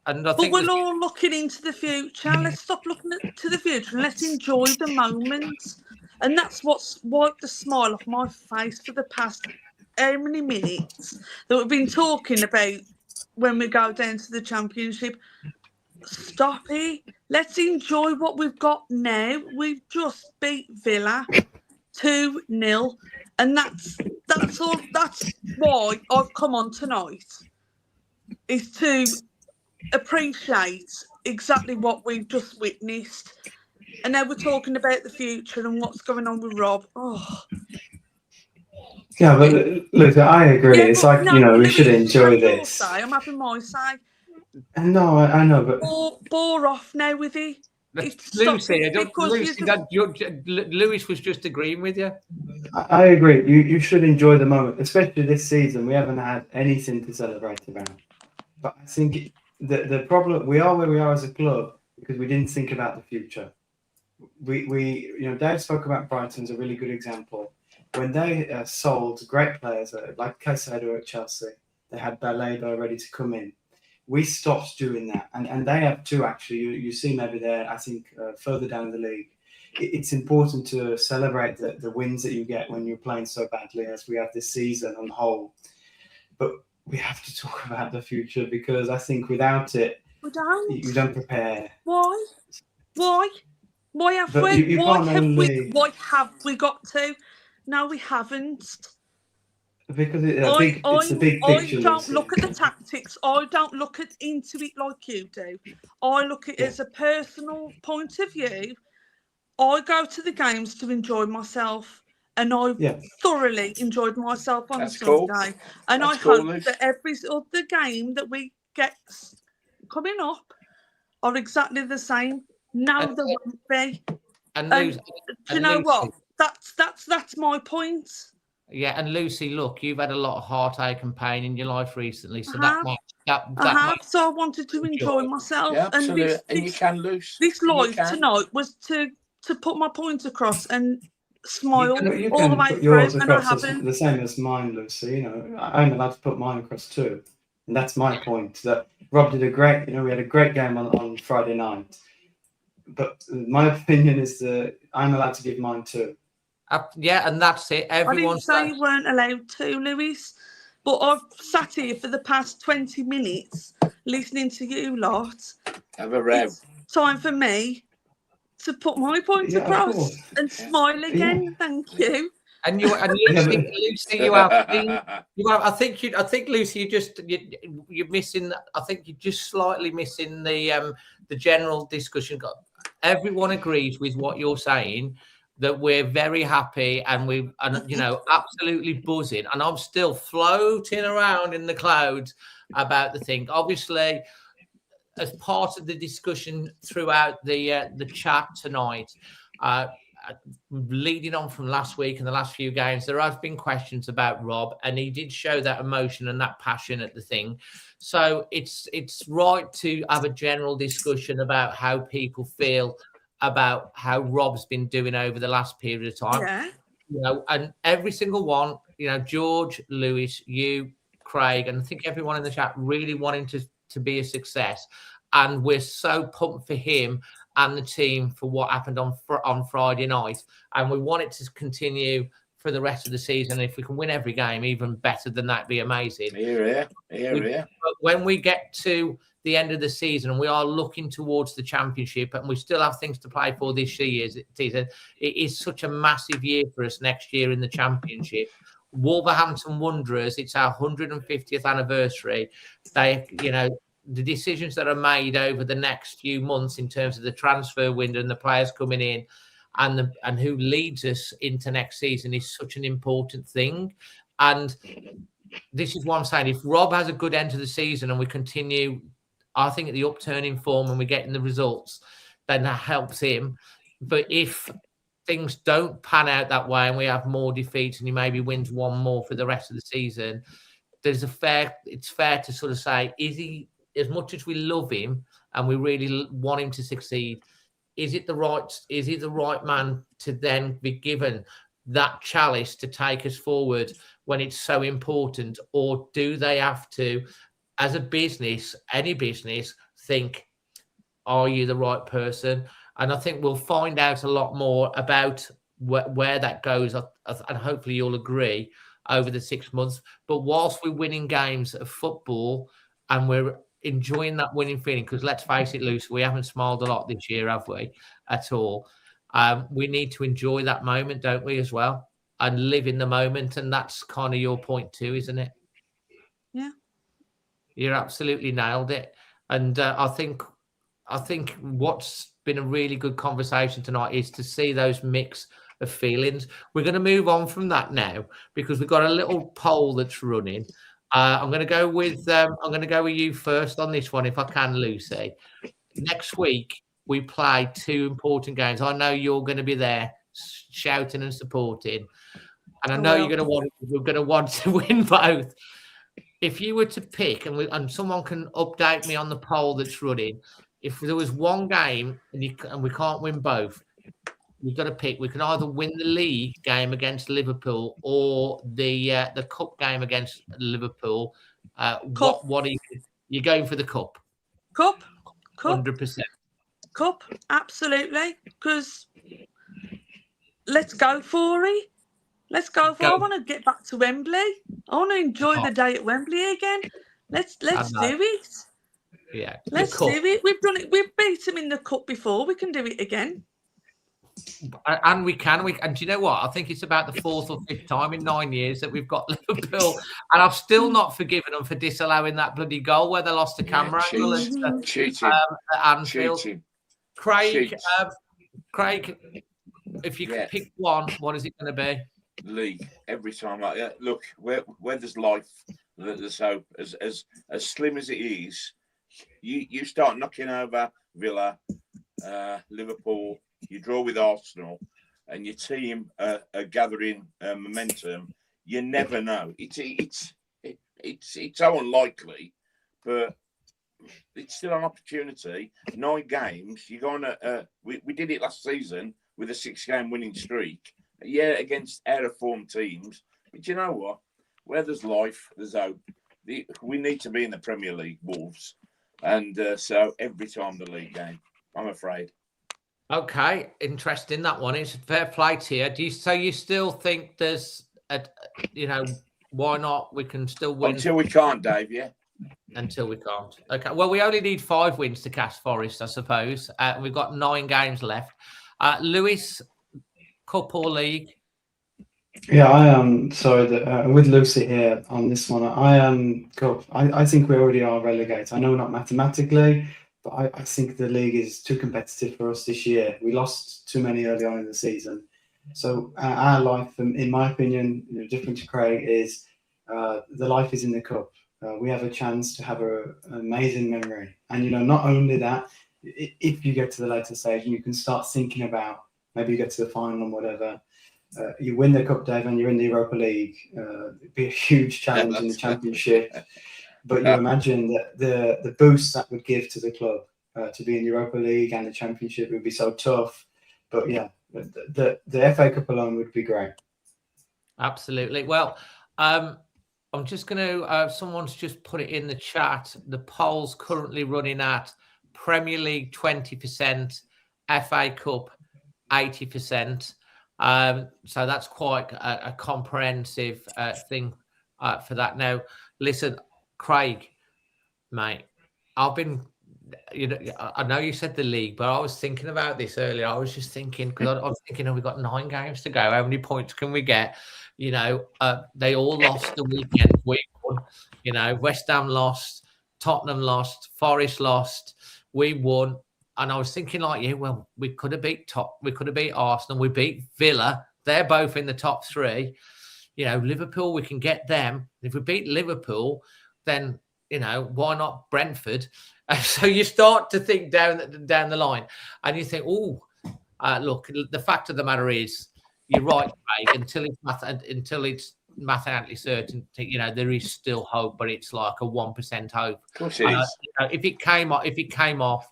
And I think we're all looking into the future. Let's stop looking to the future and let's enjoy the moment. And that's what's wiped the smile off my face for the past how many minutes that we've been talking about when we go down to the Championship. Stop it. Let's enjoy what we've got now. We've just beat Villa 2-0, and that's all. That's why I've come on tonight, is to appreciate exactly what we've just witnessed. And now we're talking about the future and what's going on with Rob. Oh. Yeah, but look, I agree. It's like, we should enjoy this. I'm having my say. No, I know, but bore off now with it. Lucy, Lewis was just agreeing with you. I agree. You should enjoy the moment, especially this season. We haven't had anything to celebrate about. But I think the problem, we are where we are as a club because we didn't think about the future. Dave spoke about Brighton as a really good example. When they sold great players like Caicedo at Chelsea, they had Baleba ready to come in. We stopped doing that, and they have too. Actually, you see maybe there. I think further down the league, it's important to celebrate the wins that you get when you're playing so badly as we have this season on the whole. But we have to talk about the future because I think without it, you don't prepare. Why? Why have we got to? No, we haven't. Because it's a big picture. I don't look at the tactics. I don't look into it like you do. I look at it as a personal point of view. I go to the games to enjoy myself, and I thoroughly enjoyed myself on Sunday. Cool. And I hope that every other game that we get coming up are exactly the same. No, they won't be. Do you know what? That's my point. Yeah, and Lucy, look, you've had a lot of heartache and pain in your life recently, so so I wanted to enjoy myself. Yeah, absolutely. And you can lose. This live tonight was to put my point across and smile all the way through, and I haven't. The same as mine, Lucy. I'm allowed to put mine across too, and that's my point. That Rob did we had a great game on Friday night. But my opinion is that I'm allowed to give mine too. And that's it. I didn't say you weren't allowed to, Lewis. But I've sat here for the past 20 minutes listening to you lot. Have a rev. It's time for me to put my point across and smile again. Yeah. Thank you. And Lucy, you have. I think Lucy, you're missing. I think you're just slightly missing the general discussion. Everyone agrees with what you're saying, that we're very happy and absolutely buzzing. And I'm still floating around in the clouds about the thing. Obviously, as part of the discussion throughout the chat tonight, leading on from last week and the last few games, there have been questions about Rob, and he did show that emotion and that passion at the thing. So it's right to have a general discussion about how people feel about how Rob's been doing over the last period of time. Yeah. You know, and every single one, you know, George, Lewis, you, Craig, and I think everyone in the chat really wanting to be a success. And we're so pumped for him and the team for what happened on Friday night. And we want it to continue for the rest of the season. If we can win every game, even better than that, be amazing. Here. But when we get to the end of the season and we are looking towards the championship and we still have things to play for this season, it is such a massive year for us next year in the championship. Wolverhampton Wanderers, it's our 150th anniversary. They, you know, the decisions that are made over the next few months in terms of the transfer window and the players coming in and who leads us into next season is such an important thing. And this is what I'm saying. If Rob has a good end to the season and we continue, I think, at the upturn in form and we're getting the results, then that helps him. But if things don't pan out that way and we have more defeats and he maybe wins one more for the rest of the season, it's fair to sort of say, is he, as much as we love him and we really want him to succeed, is he the right man to then be given that chalice to take us forward when it's so important? Or do they have to, as a business, any business, think, are you the right person? And I think we'll find out a lot more about where that goes, and hopefully you'll agree, over the 6 months. But whilst we're winning games of football and we're enjoying that winning feeling, because let's face it, Lucy, we haven't smiled a lot this year, have we, at all? We need to enjoy that moment, don't we, as well, and live in the moment. And that's kind of your point too, isn't it? Yeah. You're absolutely nailed it. And I think what's been a really good conversation tonight is to see those mix of feelings. We're going to move on from that now because we've got a little poll that's running. I'm going to go with you first on this one, if I can, Lucy. Next week we play 2 important games. I know you're going to be there shouting and supporting, and I know you're going to want to win both. If you were to pick, and someone can update me on the poll that's running, if there was one game and we can't win both, we've got to pick. We can either win the league game against Liverpool or the cup game against Liverpool. What are you going for? The cup? Cup, 100%. Cup, absolutely. Because let's go for it. Let's go for it. I want to get back to Wembley. I want to enjoy the day at Wembley again. Let's do it. Yeah, let's do it. We've done it. We've beat them in the cup before. We can do it again. And we can. And do you know what? I think it's about the 4th or 5th time in 9 years that we've got Liverpool, and I've still not forgiven them for disallowing that bloody goal where they lost the camera angle cheating. At Anfield. Cheating. Craig, if you could pick one, what is it going to be? League every time. Like that. Look, where there's life, there's hope. As slim as it is, you start knocking over Villa, Liverpool. You draw with Arsenal, and your team are gathering momentum. You never know. It's so unlikely, but it's still an opportunity. 9 games. You're going to. We did it last season with a 6-game winning streak. Yeah, against out-of-form teams. But you know what? Where there's life, there's hope. We need to be in the Premier League, Wolves. And so every time the league game, I'm afraid. Okay, interesting, that one. It's a fair play here. So you still think there's, why not? We can still win. Until we can't, Dave, yeah. Until we can't. Okay, well, we only need 5 wins to cast Forest, I suppose. We've got 9 games left. Lewis, cup or league? Yeah, I am. With Lucy here on this one, I am cup. I think we already are relegated. I know not mathematically, but I think the league is too competitive for us this year. We lost too many early on in the season. So our life, in my opinion, different to Craig, is the life is in the cup. we have a chance to have an amazing memory. And, you know, not only that, if you get to the later stage and you can start thinking about, maybe you get to the final and whatever, you win the Cup, Dave, and you're in the Europa League, it'd be a huge challenge in the Championship. But you imagine that the boost that would give to the club to be in the Europa League and the Championship would be so tough. But yeah, the FA Cup alone would be great. Absolutely. Well, I'm just going to, someone's just put it in the chat. The poll's currently running at Premier League 20%, FA Cup 80%. So that's quite a comprehensive thing for that. Now, listen, Craig, mate, I've been, you know, I know you said the league, but I was thinking about this earlier. I was just thinking, because I was thinking, we've got 9 games to go. How many points can we get? You know, they all lost the weekend. We won. You know, West Ham lost, Tottenham lost, Forest lost. We won. And I was thinking like you, well, we could have beat Arsenal, we beat Villa. They're both in the top 3. You know, Liverpool, we can get them. If we beat Liverpool, then, you know, why not Brentford? And so you start to think down the line, and you think, oh, look, the fact of the matter is, you're right, Craig, until it's mathematically certain, you know, there is still hope, but it's like a 1% hope. Of course it is. You know, if it came off,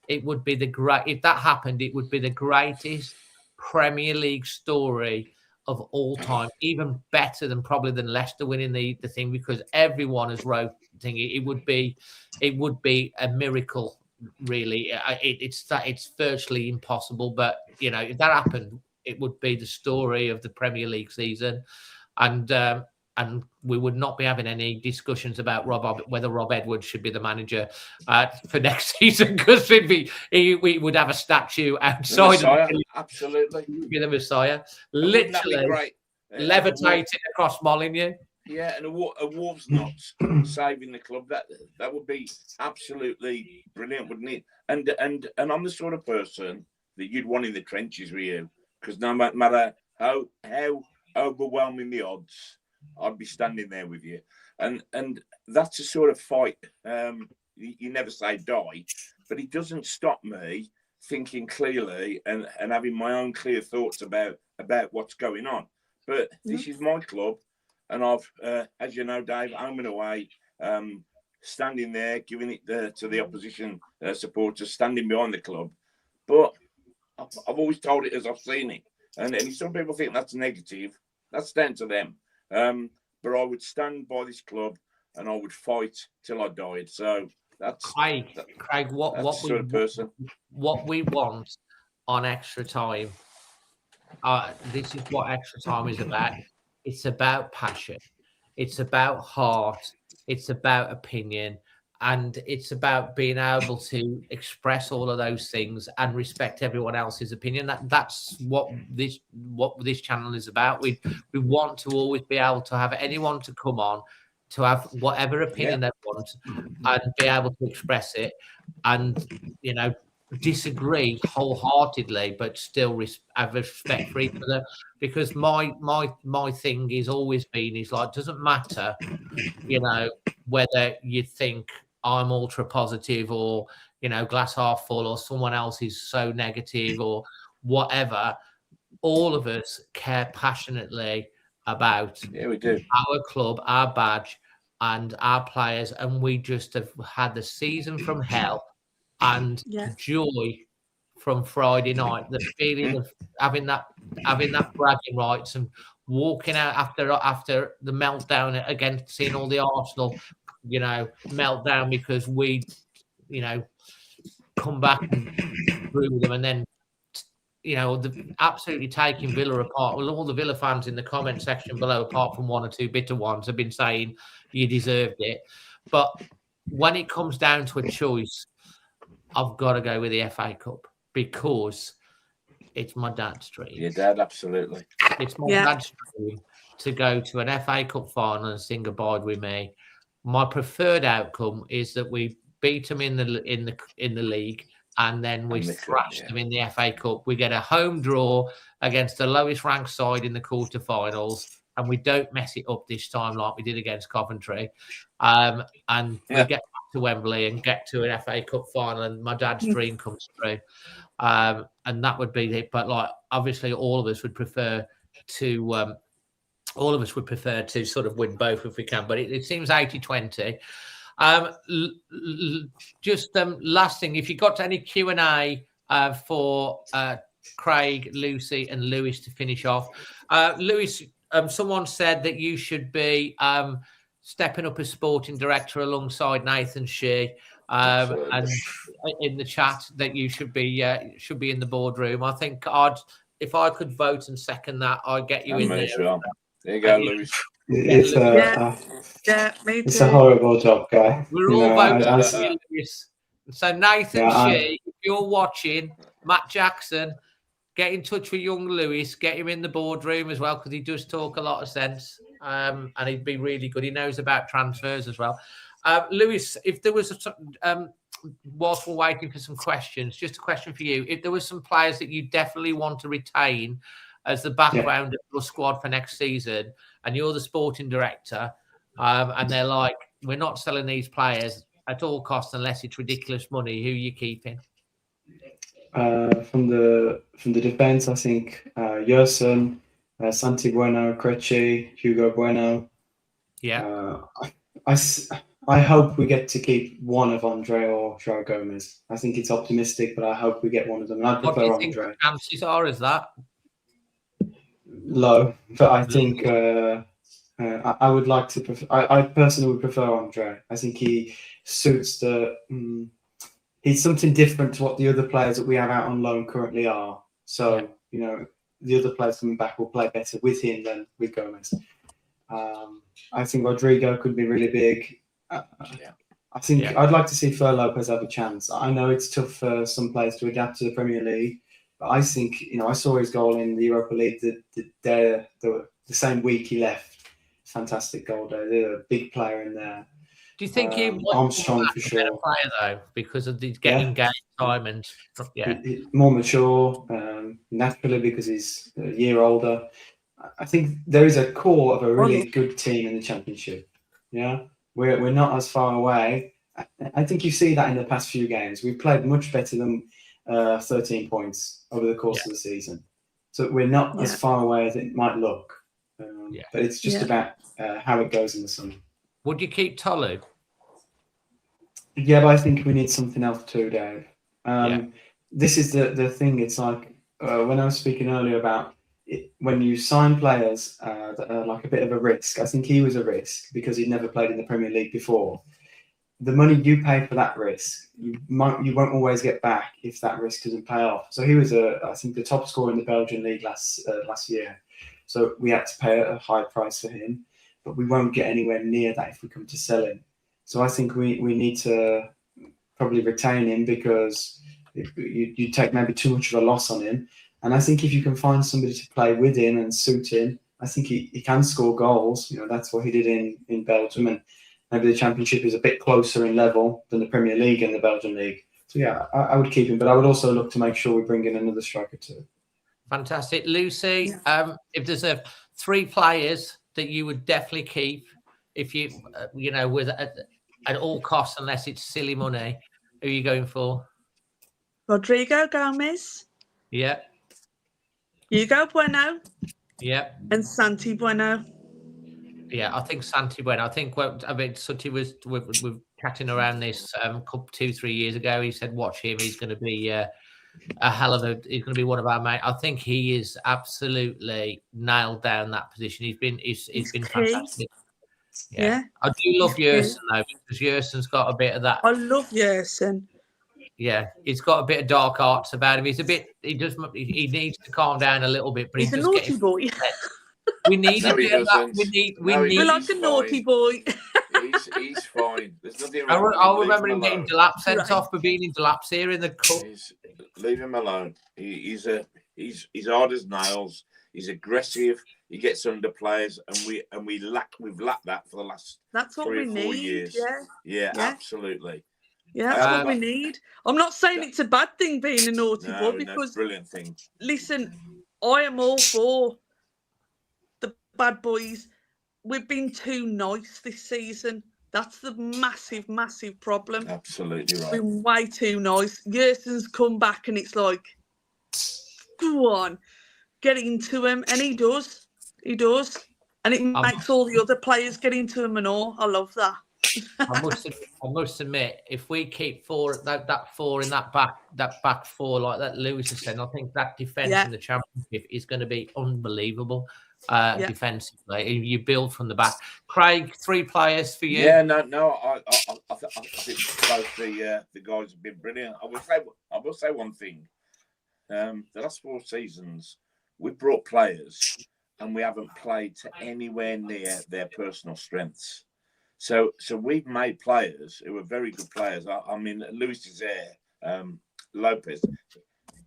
it would be if that happened, it would be the greatest Premier League story of all time, even better than probably than Leicester winning the thing, because everyone has wrote thing. It would be a miracle, really. It's virtually impossible, but you know, if that happened, it would be the story of the Premier League season, and we would not be having any discussions about whether Rob Edwards should be the manager for next season, because we would have a statue outside. Messiah, absolutely. Be the Messiah, literally levitating across Molineux. Yeah, and a Wolves not saving the club, that would be absolutely brilliant, wouldn't it? And I'm the sort of person that you'd want in the trenches with you, because no matter how overwhelming the odds, I'd be standing there with you. And that's a sort of fight. You never say die, but it doesn't stop me thinking clearly and having my own clear thoughts about what's going on. But this is my club, and I've, as you know, Dave, home and away, standing there, giving it to the opposition supporters, standing behind the club. But I've always told it as I've seen it. And if some people think that's negative, that's down to them. But I would stand by this club and I would fight till I died. So that's Craig. What we want on extra time. This is what extra time is about. It's about passion. It's about heart. It's about opinion. And it's about being able to express all of those things and respect everyone else's opinion. That's what this channel is about. We want to always be able to have anyone to come on to have whatever opinion they want and be able to express it, and you know, disagree wholeheartedly, but still have respect for each other. Because my thing is always been is like, doesn't matter, you know, whether you think I'm ultra positive or, you know, glass half full, or someone else is so negative or whatever. All of us care passionately about we do. Our club, our badge, and our players, and we just have had the season from hell and joy from Friday night. The feeling of having that bragging rights and walking out after the meltdown against seeing all the Arsenal, you know, meltdown because we, you know, come back and through with them, and then, you know, absolutely taking Villa apart. Well, all the Villa fans in the comment section below, apart from one or two bitter ones, have been saying you deserved it. But when it comes down to a choice, I've got to go with the FA Cup because it's my dad's dream. Your dad, absolutely. It's my dad's dream to go to an FA Cup final and sing Abide With Me. My preferred outcome is that we beat them in the league, and then we thrash them in the FA Cup. We get a home draw against the lowest ranked side in the quarterfinals, and we don't mess it up this time like we did against Coventry, and we get back to Wembley and get to an FA Cup final, and my dad's dream comes true, and that would be it. But like, obviously, all of us would prefer to sort of win both if we can, but it seems 80-20. Just last thing, if you got any Q&A for Craig, Lucy, and Lewis to finish off. Lewis, someone said that you should be stepping up as sporting director alongside Nathan Shee, and in the chat that you should be in the boardroom. I think if I could vote and second that, I'd get you in there. Well. There you go, Lewis. It's me too. It's a horrible job, guy. We're all voting for you, Lewis. So Nathan Shee, if you're watching, Matt Jackson, get in touch with young Lewis, get him in the boardroom as well, because he does talk a lot of sense, and he'd be really good. He knows about transfers as well. Lewis, if there was whilst we're waiting for some questions, just a question for you. If there was some players that you definitely want to retain as the background of your squad for next season, and you're the sporting director, and they're like, we're not selling these players at all costs unless it's ridiculous money, who are you keeping? From the defence, I think Yerson, Santi Bueno, Crecci, Hugo Bueno. Yeah. I hope we get to keep one of Andre or João Gomez. I think it's optimistic, but I hope we get one of them. And I prefer What do you think Andre. the chances are is that? Low, but I think I would like to. I personally would prefer Andre. I think he suits the. He's something different to what the other players that we have out on loan currently are. So you know, the other players coming back will play better with him than with Gomez. I think Rodrigo could be really big. I think I'd like to see Fer Lopez have a chance. I know it's tough for some players to adapt to the Premier League, but I think, I saw his goal in the Europa League the same week he left. Fantastic goal there. They're a big player in there. Do you think he Armstrong for sure? Better player though, because of the getting game time and more mature, naturally because he's a year older. I think there is a core of a really good team in the Championship. Yeah, we're not as far away. I think you see that in the past few games. We've played much better than 13 points over the course of the season. So we're not as far away as it might look. But it's just about how it goes in the summer. Would you keep Tolu? Yeah, but I think we need something else too, Dave. This is the thing. It's like when I was speaking earlier about when you sign players that are like a bit of a risk. I think he was a risk because he'd never played in the Premier League before. The money you pay for that risk, you won't always get back if that risk doesn't pay off. So he was I think the top scorer in the Belgian league last year. So we had to pay a high price for him, but we won't get anywhere near that if we come to sell him. So I think we need to probably retain him because you take maybe too much of a loss on him. And I think if you can find somebody to play with him and suit him, I think he can score goals. That's what he did in Belgium, and maybe the Championship is a bit closer in level than the Premier League and the Belgian league. So yeah, I would keep him, but I would also look to make sure we bring in another striker too. Fantastic, Lucy. If there's 3 players that you would definitely keep, if you with at all costs, unless it's silly money, who are you going for? Rodrigo Gomez. Yeah. Hugo Bueno. Yeah. And Santi Bueno. Yeah, I think Santi Bueno. I think Santi was we're chatting around this 2-3 years ago. He said, "Watch him. He's going to be a hell of a. He's going to be one of our mates." I think he is absolutely nailed down that position. He's been fantastic. Yeah. I do love Yerson though, because Yerson's got a bit of that. I love Yerson. Yeah, he's got a bit of dark arts about him. He needs to calm down a little bit, but he's a naughty boy. We need a bit of that. We like a naughty boy. He's fine. There's nothing wrong. I'll remember him getting Delap sent off for being in Delap's here in the cup. Leave him alone. He's hard as nails. He's aggressive. He gets under players, and we've lacked that for the last 3 or 4 years. Yeah, absolutely. Yeah, that's what we need. I'm not saying it's a bad thing being a naughty boy, because brilliant thing. Listen, I am all for the bad boys, we've been too nice this season. That's the massive, massive problem. Absolutely We've right. been way too nice. Yerson's come back and it's like, go on, get into him. And he does. He does. And it makes all the other players get into him and all. I love that. I must admit, if we keep that four in that back four like that Lewis has said, I think that defence in the Championship is going to be unbelievable defensively. You build from the back. Craig, 3 players for you. Yeah, no. I think both the guys have been brilliant. I will say one thing. The last 4 seasons, we've brought players, and we haven't played to anywhere near their personal strengths. So we've made players who are very good players. I mean, Luis Desire, Lopez.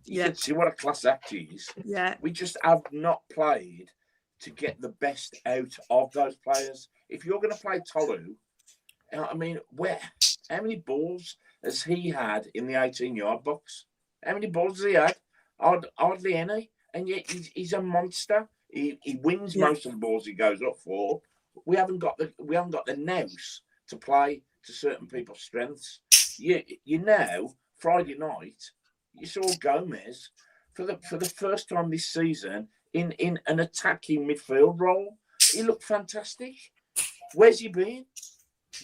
You can see what a class act he is. Yeah. We just have not played to get the best out of those players. If you're going to play Tolu, I mean, how many balls has he had in the 18-yard box? How many balls has he had? Hardly any. And yet he's a monster. He wins most of the balls he goes up for. We haven't got the nous to play to certain people's strengths. You know, Friday night, you saw Gomez for the first time this season in an attacking midfield role. He looked fantastic. Where's he been?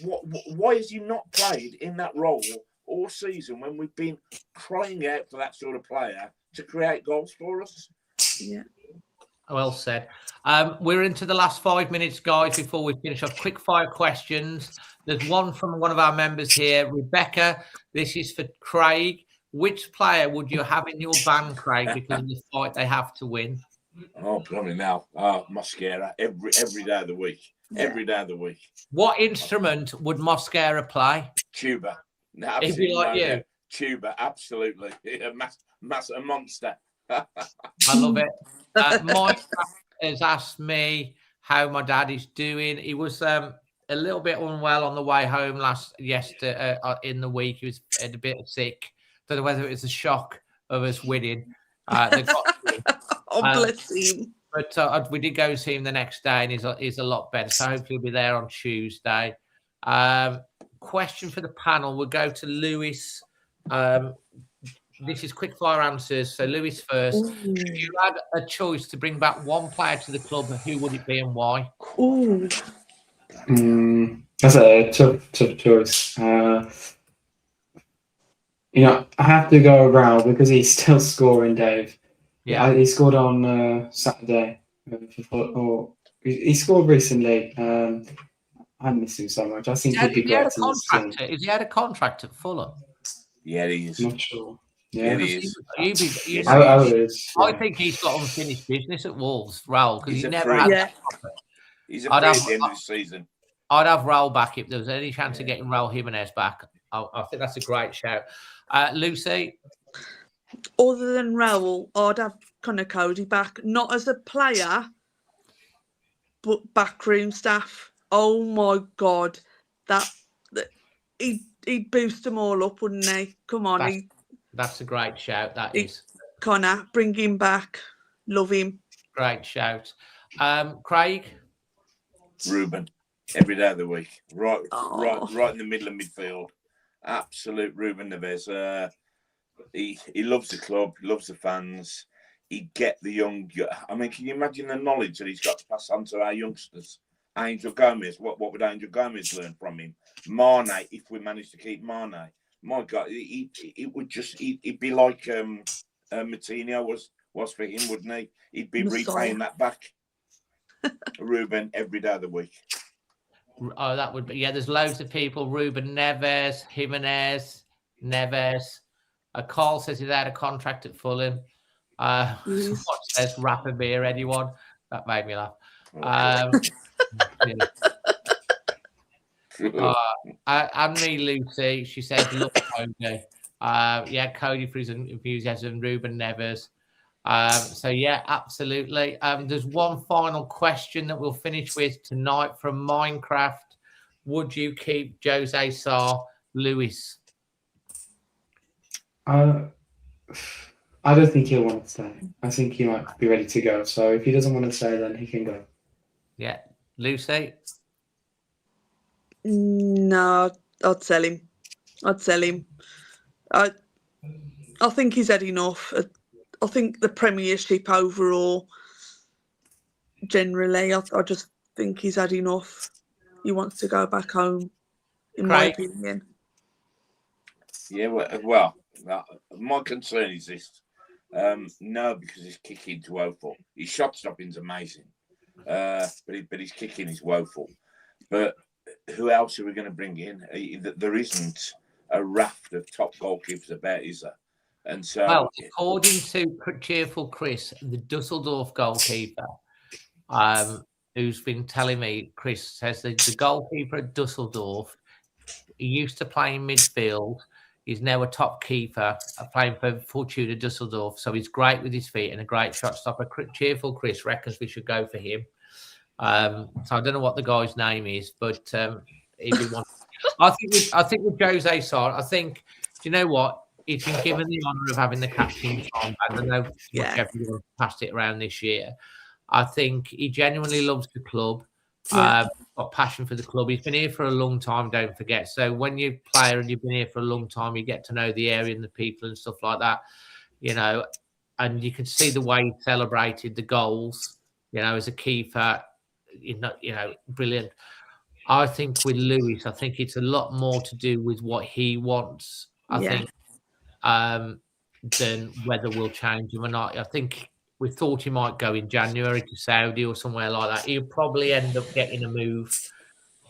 Why has he not played in that role all season when we've been crying out for that sort of player to create goals for us? Yeah. Well said. We're into the last 5 minutes, guys, before we finish off. Quick fire questions. There's one from one of our members here, Rebecca. This is for Craig. Which player would you have in your band, Craig, because of the fight they have to win? Oh, bloody now. Mosquera every day of the week. Every day of the week. What instrument would Mosquera play? Tuba. Is he like you? Tuba, absolutely. A monster. I love it. Mike has asked me how my dad is doing. He was a little bit unwell on the way home yesterday in the week. He was a bit sick. Don't know whether it was the shock of us winning. Bless him. But we did go see him the next day, and he's a lot better. So hopefully he'll be there on Tuesday. Question for the panel. We'll go to Lewis. This is quick fire answers. So Lewis first. If you had a choice to bring back one player to the club, who would it be and why? Ooh. That's a tough choice. I have to go around because he's still scoring, Dave. Yeah, he scored on Saturday. He scored recently. I miss him so much. I think he'd be great to this team. Is he had a contract at Fulham? Yeah, he is. Not sure. Yeah, he is. I think he's got unfinished business at Wolves, Raul, because he never had that contract. He's a free at the end of the season. I'd have Raul back if there was any chance of getting Raul Jimenez back. I think that's a great shout. Lucy? Other than Raul, I'd have Connor Cody back. Not as a player, but backroom staff. Oh my God. He'd boost them all up, wouldn't he? Come on. That's a great shout, that is. Connor, bring him back. Love him. Great shout. Craig? Ruben, every day of the week. Right in the middle of midfield. Absolute Ruben Neves. He loves the club, he loves the fans. He'd get the young. I mean, can you imagine the knowledge that he's got to pass on to our youngsters? Angel Gomez, what would Angel Gomez learn from him? Mane, if we manage to keep Mane. My God, he'd be like Martinho was for him, wouldn't he? He'd be repaying that back. Ruben, every day of the week. Oh, that would be, there's loads of people. Ruben Neves, Jimenez, Neves. Carl says he's had a contract at Fulham. What says rapper beer, anyone? That made me laugh. And me, Lucy, she said, look, Cody. Cody for his enthusiasm, Ruben Neves. Absolutely. There's one final question that we'll finish with tonight from Minecraft. Would you keep Jose Sarr, Lewis? I don't think he'll want to stay. I think he might be ready to go. So if he doesn't want to stay, then he can go. Yeah, Lucy. No, I'd sell him. I think he's had enough. I think the Premiership overall, generally, I just think he's had enough. He wants to go back home, in my Craig? opinion. Yeah, well, my concern is this. No, because his kicking's woeful. His shot stopping's amazing, but his kicking is woeful. But who else are we going to bring in? There isn't a raft of top goalkeepers about, is there? And so, well, according to Cheerful Chris, the Dusseldorf goalkeeper, who's been telling me, Chris says that the goalkeeper at Dusseldorf, he used to play in midfield. He's now a top keeper, playing for Fortuna Dusseldorf. So he's great with his feet and a great shot stopper. Cheerful Chris reckons we should go for him. So I don't know what the guy's name is, but he'd be one. I think with Jose Sarr, I think, do you know what? He's been given the honour of having the captain. I don't know if everyone passed it around this year. I think he genuinely loves the club. Got passion for the club. He's been here for a long time, don't forget. So when you're a player and you've been here for a long time, you get to know the area and the people and stuff like that, you know, and you can see the way he celebrated the goals, you know, as a keeper, you know, brilliant. I think with Lewis, I think it's a lot more to do with what he wants, I think, than whether we'll change him or not. I think we thought he might go in January to Saudi or somewhere like that. He'll probably end up getting a move,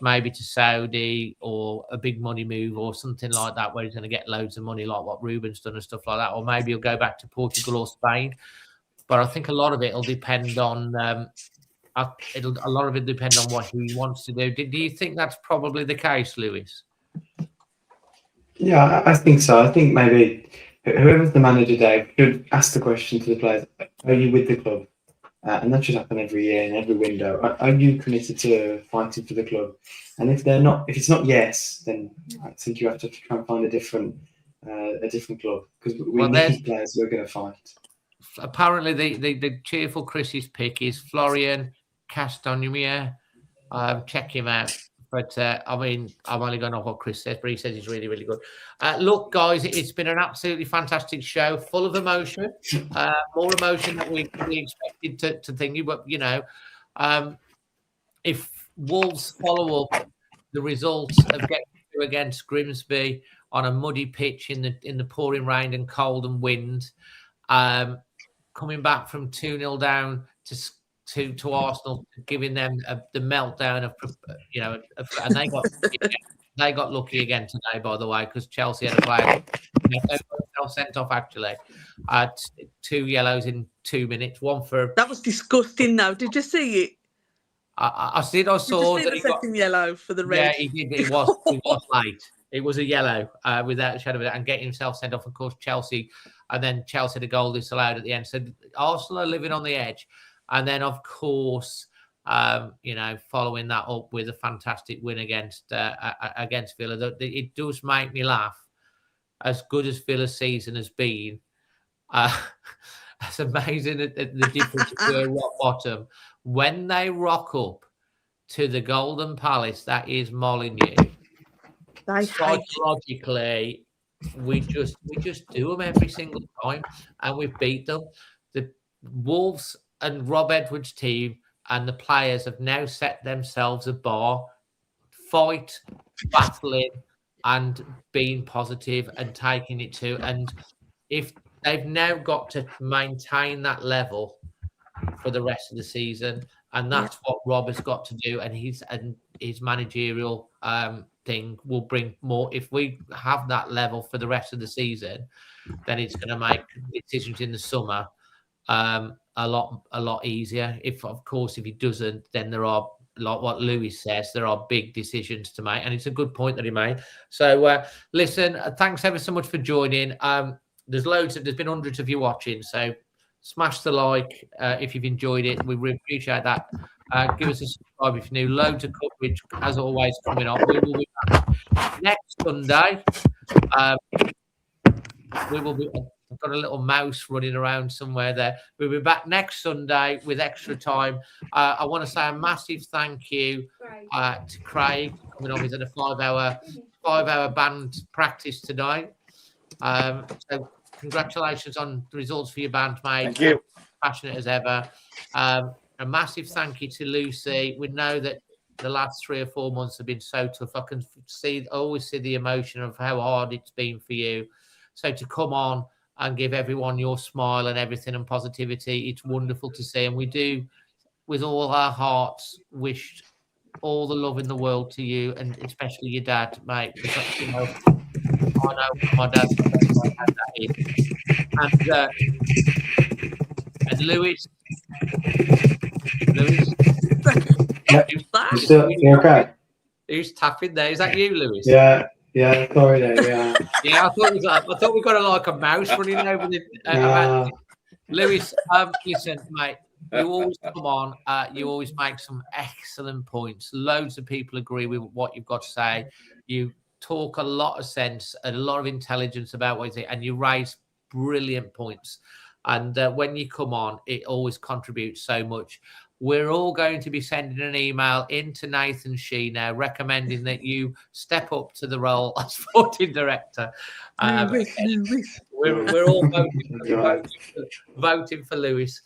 maybe to Saudi, or a big money move or something like that, where he's going to get loads of money like what Ruben's done and stuff like that. Or maybe he'll go back to Portugal or Spain. But I think a lot of it will depend on a lot of it depend on what he wants to do. Do you think that's probably the case, Lewis? Yeah, I think so. I think maybe whoever's the manager, Dave, should ask the question to the players: are you with the club? And that should happen every year in every window. Are you committed to fighting for the club? And if they're not, if it's not yes, then I think you have to try and find a different club, because we need players who are going to fight. Apparently, the cheerful Chris's pick is Florian Castagnier. Check him out. But I mean, I'm only going off what Chris says, but he says he's really, really good. Look, guys, it's been an absolutely fantastic show, full of emotion, more emotion than we expected to think. But you know, if Wolves follow up the results of getting through against Grimsby on a muddy pitch in the pouring rain and cold and wind, coming back from 2-0 down to Arsenal, giving them the meltdown of, you know, and they got lucky again today, by the way, because Chelsea had a player sent off actually. 2 yellows in 2 minutes. One for that was disgusting. Though, did you see it? I saw that he got yellow for the red. Yeah, he did. It was late. It was a yellow without a shadow of a doubt, and getting himself sent off. Of course, Chelsea, and then Chelsea had a goal disallowed at the end. So Arsenal are living on the edge. And then, of course, you know, following that up with a fantastic win against Villa. It does make me laugh. As good as Villa's season has been, it's amazing the difference between rock bottom. When they rock up to the Golden Palace, that is Molineux. Psychologically, we just do them every single time, and we beat them. The Wolves and Rob Edwards' team and the players have now set themselves a bar, fight, battling, and being positive and taking it to. And if they've now got to maintain that level for the rest of the season, and that's what Rob has got to do, and his managerial thing will bring more. If we have that level for the rest of the season, then it's going to make decisions in the summer a lot easier. If he doesn't, then there are, like what Lewis says, there are big decisions to make, and it's a good point that he made. So listen, thanks ever so much for joining. There's been hundreds of you watching, so smash the like if you've enjoyed it. We really appreciate that. Give us a subscribe if you're new. Loads of coverage as always coming up. We will be back next Sunday. We will be got a little mouse running around somewhere there. We'll be back next Sunday with extra time. I want to say a massive thank you to Craig coming on. He's at a 5-hour band practice tonight. So congratulations on the results for your band, mate. Thank you. Passionate as ever. A massive thank you to Lucy. We know that the last 3 or 4 months have been so tough. I can always see the emotion of how hard it's been for you. So to come on and give everyone your smile and everything and positivity, it's wonderful to see. And we do, with all our hearts, wish all the love in the world to you, and especially your dad, mate. Because, you know, I know my dad's and Lewis. You okay? Who's tapping there? Is that you, Lewis? Yeah, sorry there, yeah. Yeah, I thought we got a mouse running over the. Lewis, listen, mate. You always come on. You always make some excellent points. Loads of people agree with what you've got to say. You talk a lot of sense and a lot of intelligence about what you say, and you raise brilliant points. And when you come on, it always contributes so much. We're all going to be sending an email into Nathan Shee now recommending that you step up to the role as sporting director. We're all voting for Lewis.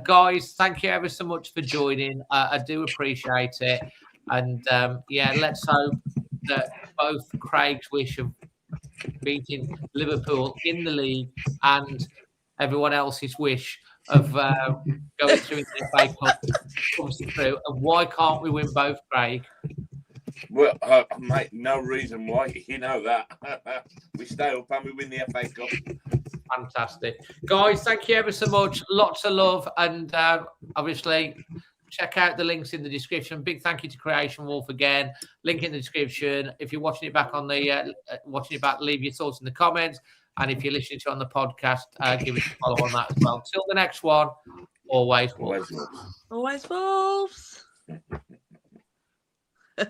Guys, thank you ever so much for joining. I do appreciate it. And let's hope that both Craig's wish of beating Liverpool in the league and everyone else's wish of going through the FA Cup comes through. And why can't we win both, Craig? Well, mate, no reason why. You know that. We stay up and we win the FA Cup. Fantastic. Guys, thank you ever so much. Lots of love. And obviously, check out the links in the description. Big thank you to Creation Wolf again. Link in the description. If you're watching it back on the leave your thoughts in the comments. And if you're listening to it on the podcast, give us a follow on that as well. Till the next one, always wolves. Always wolves.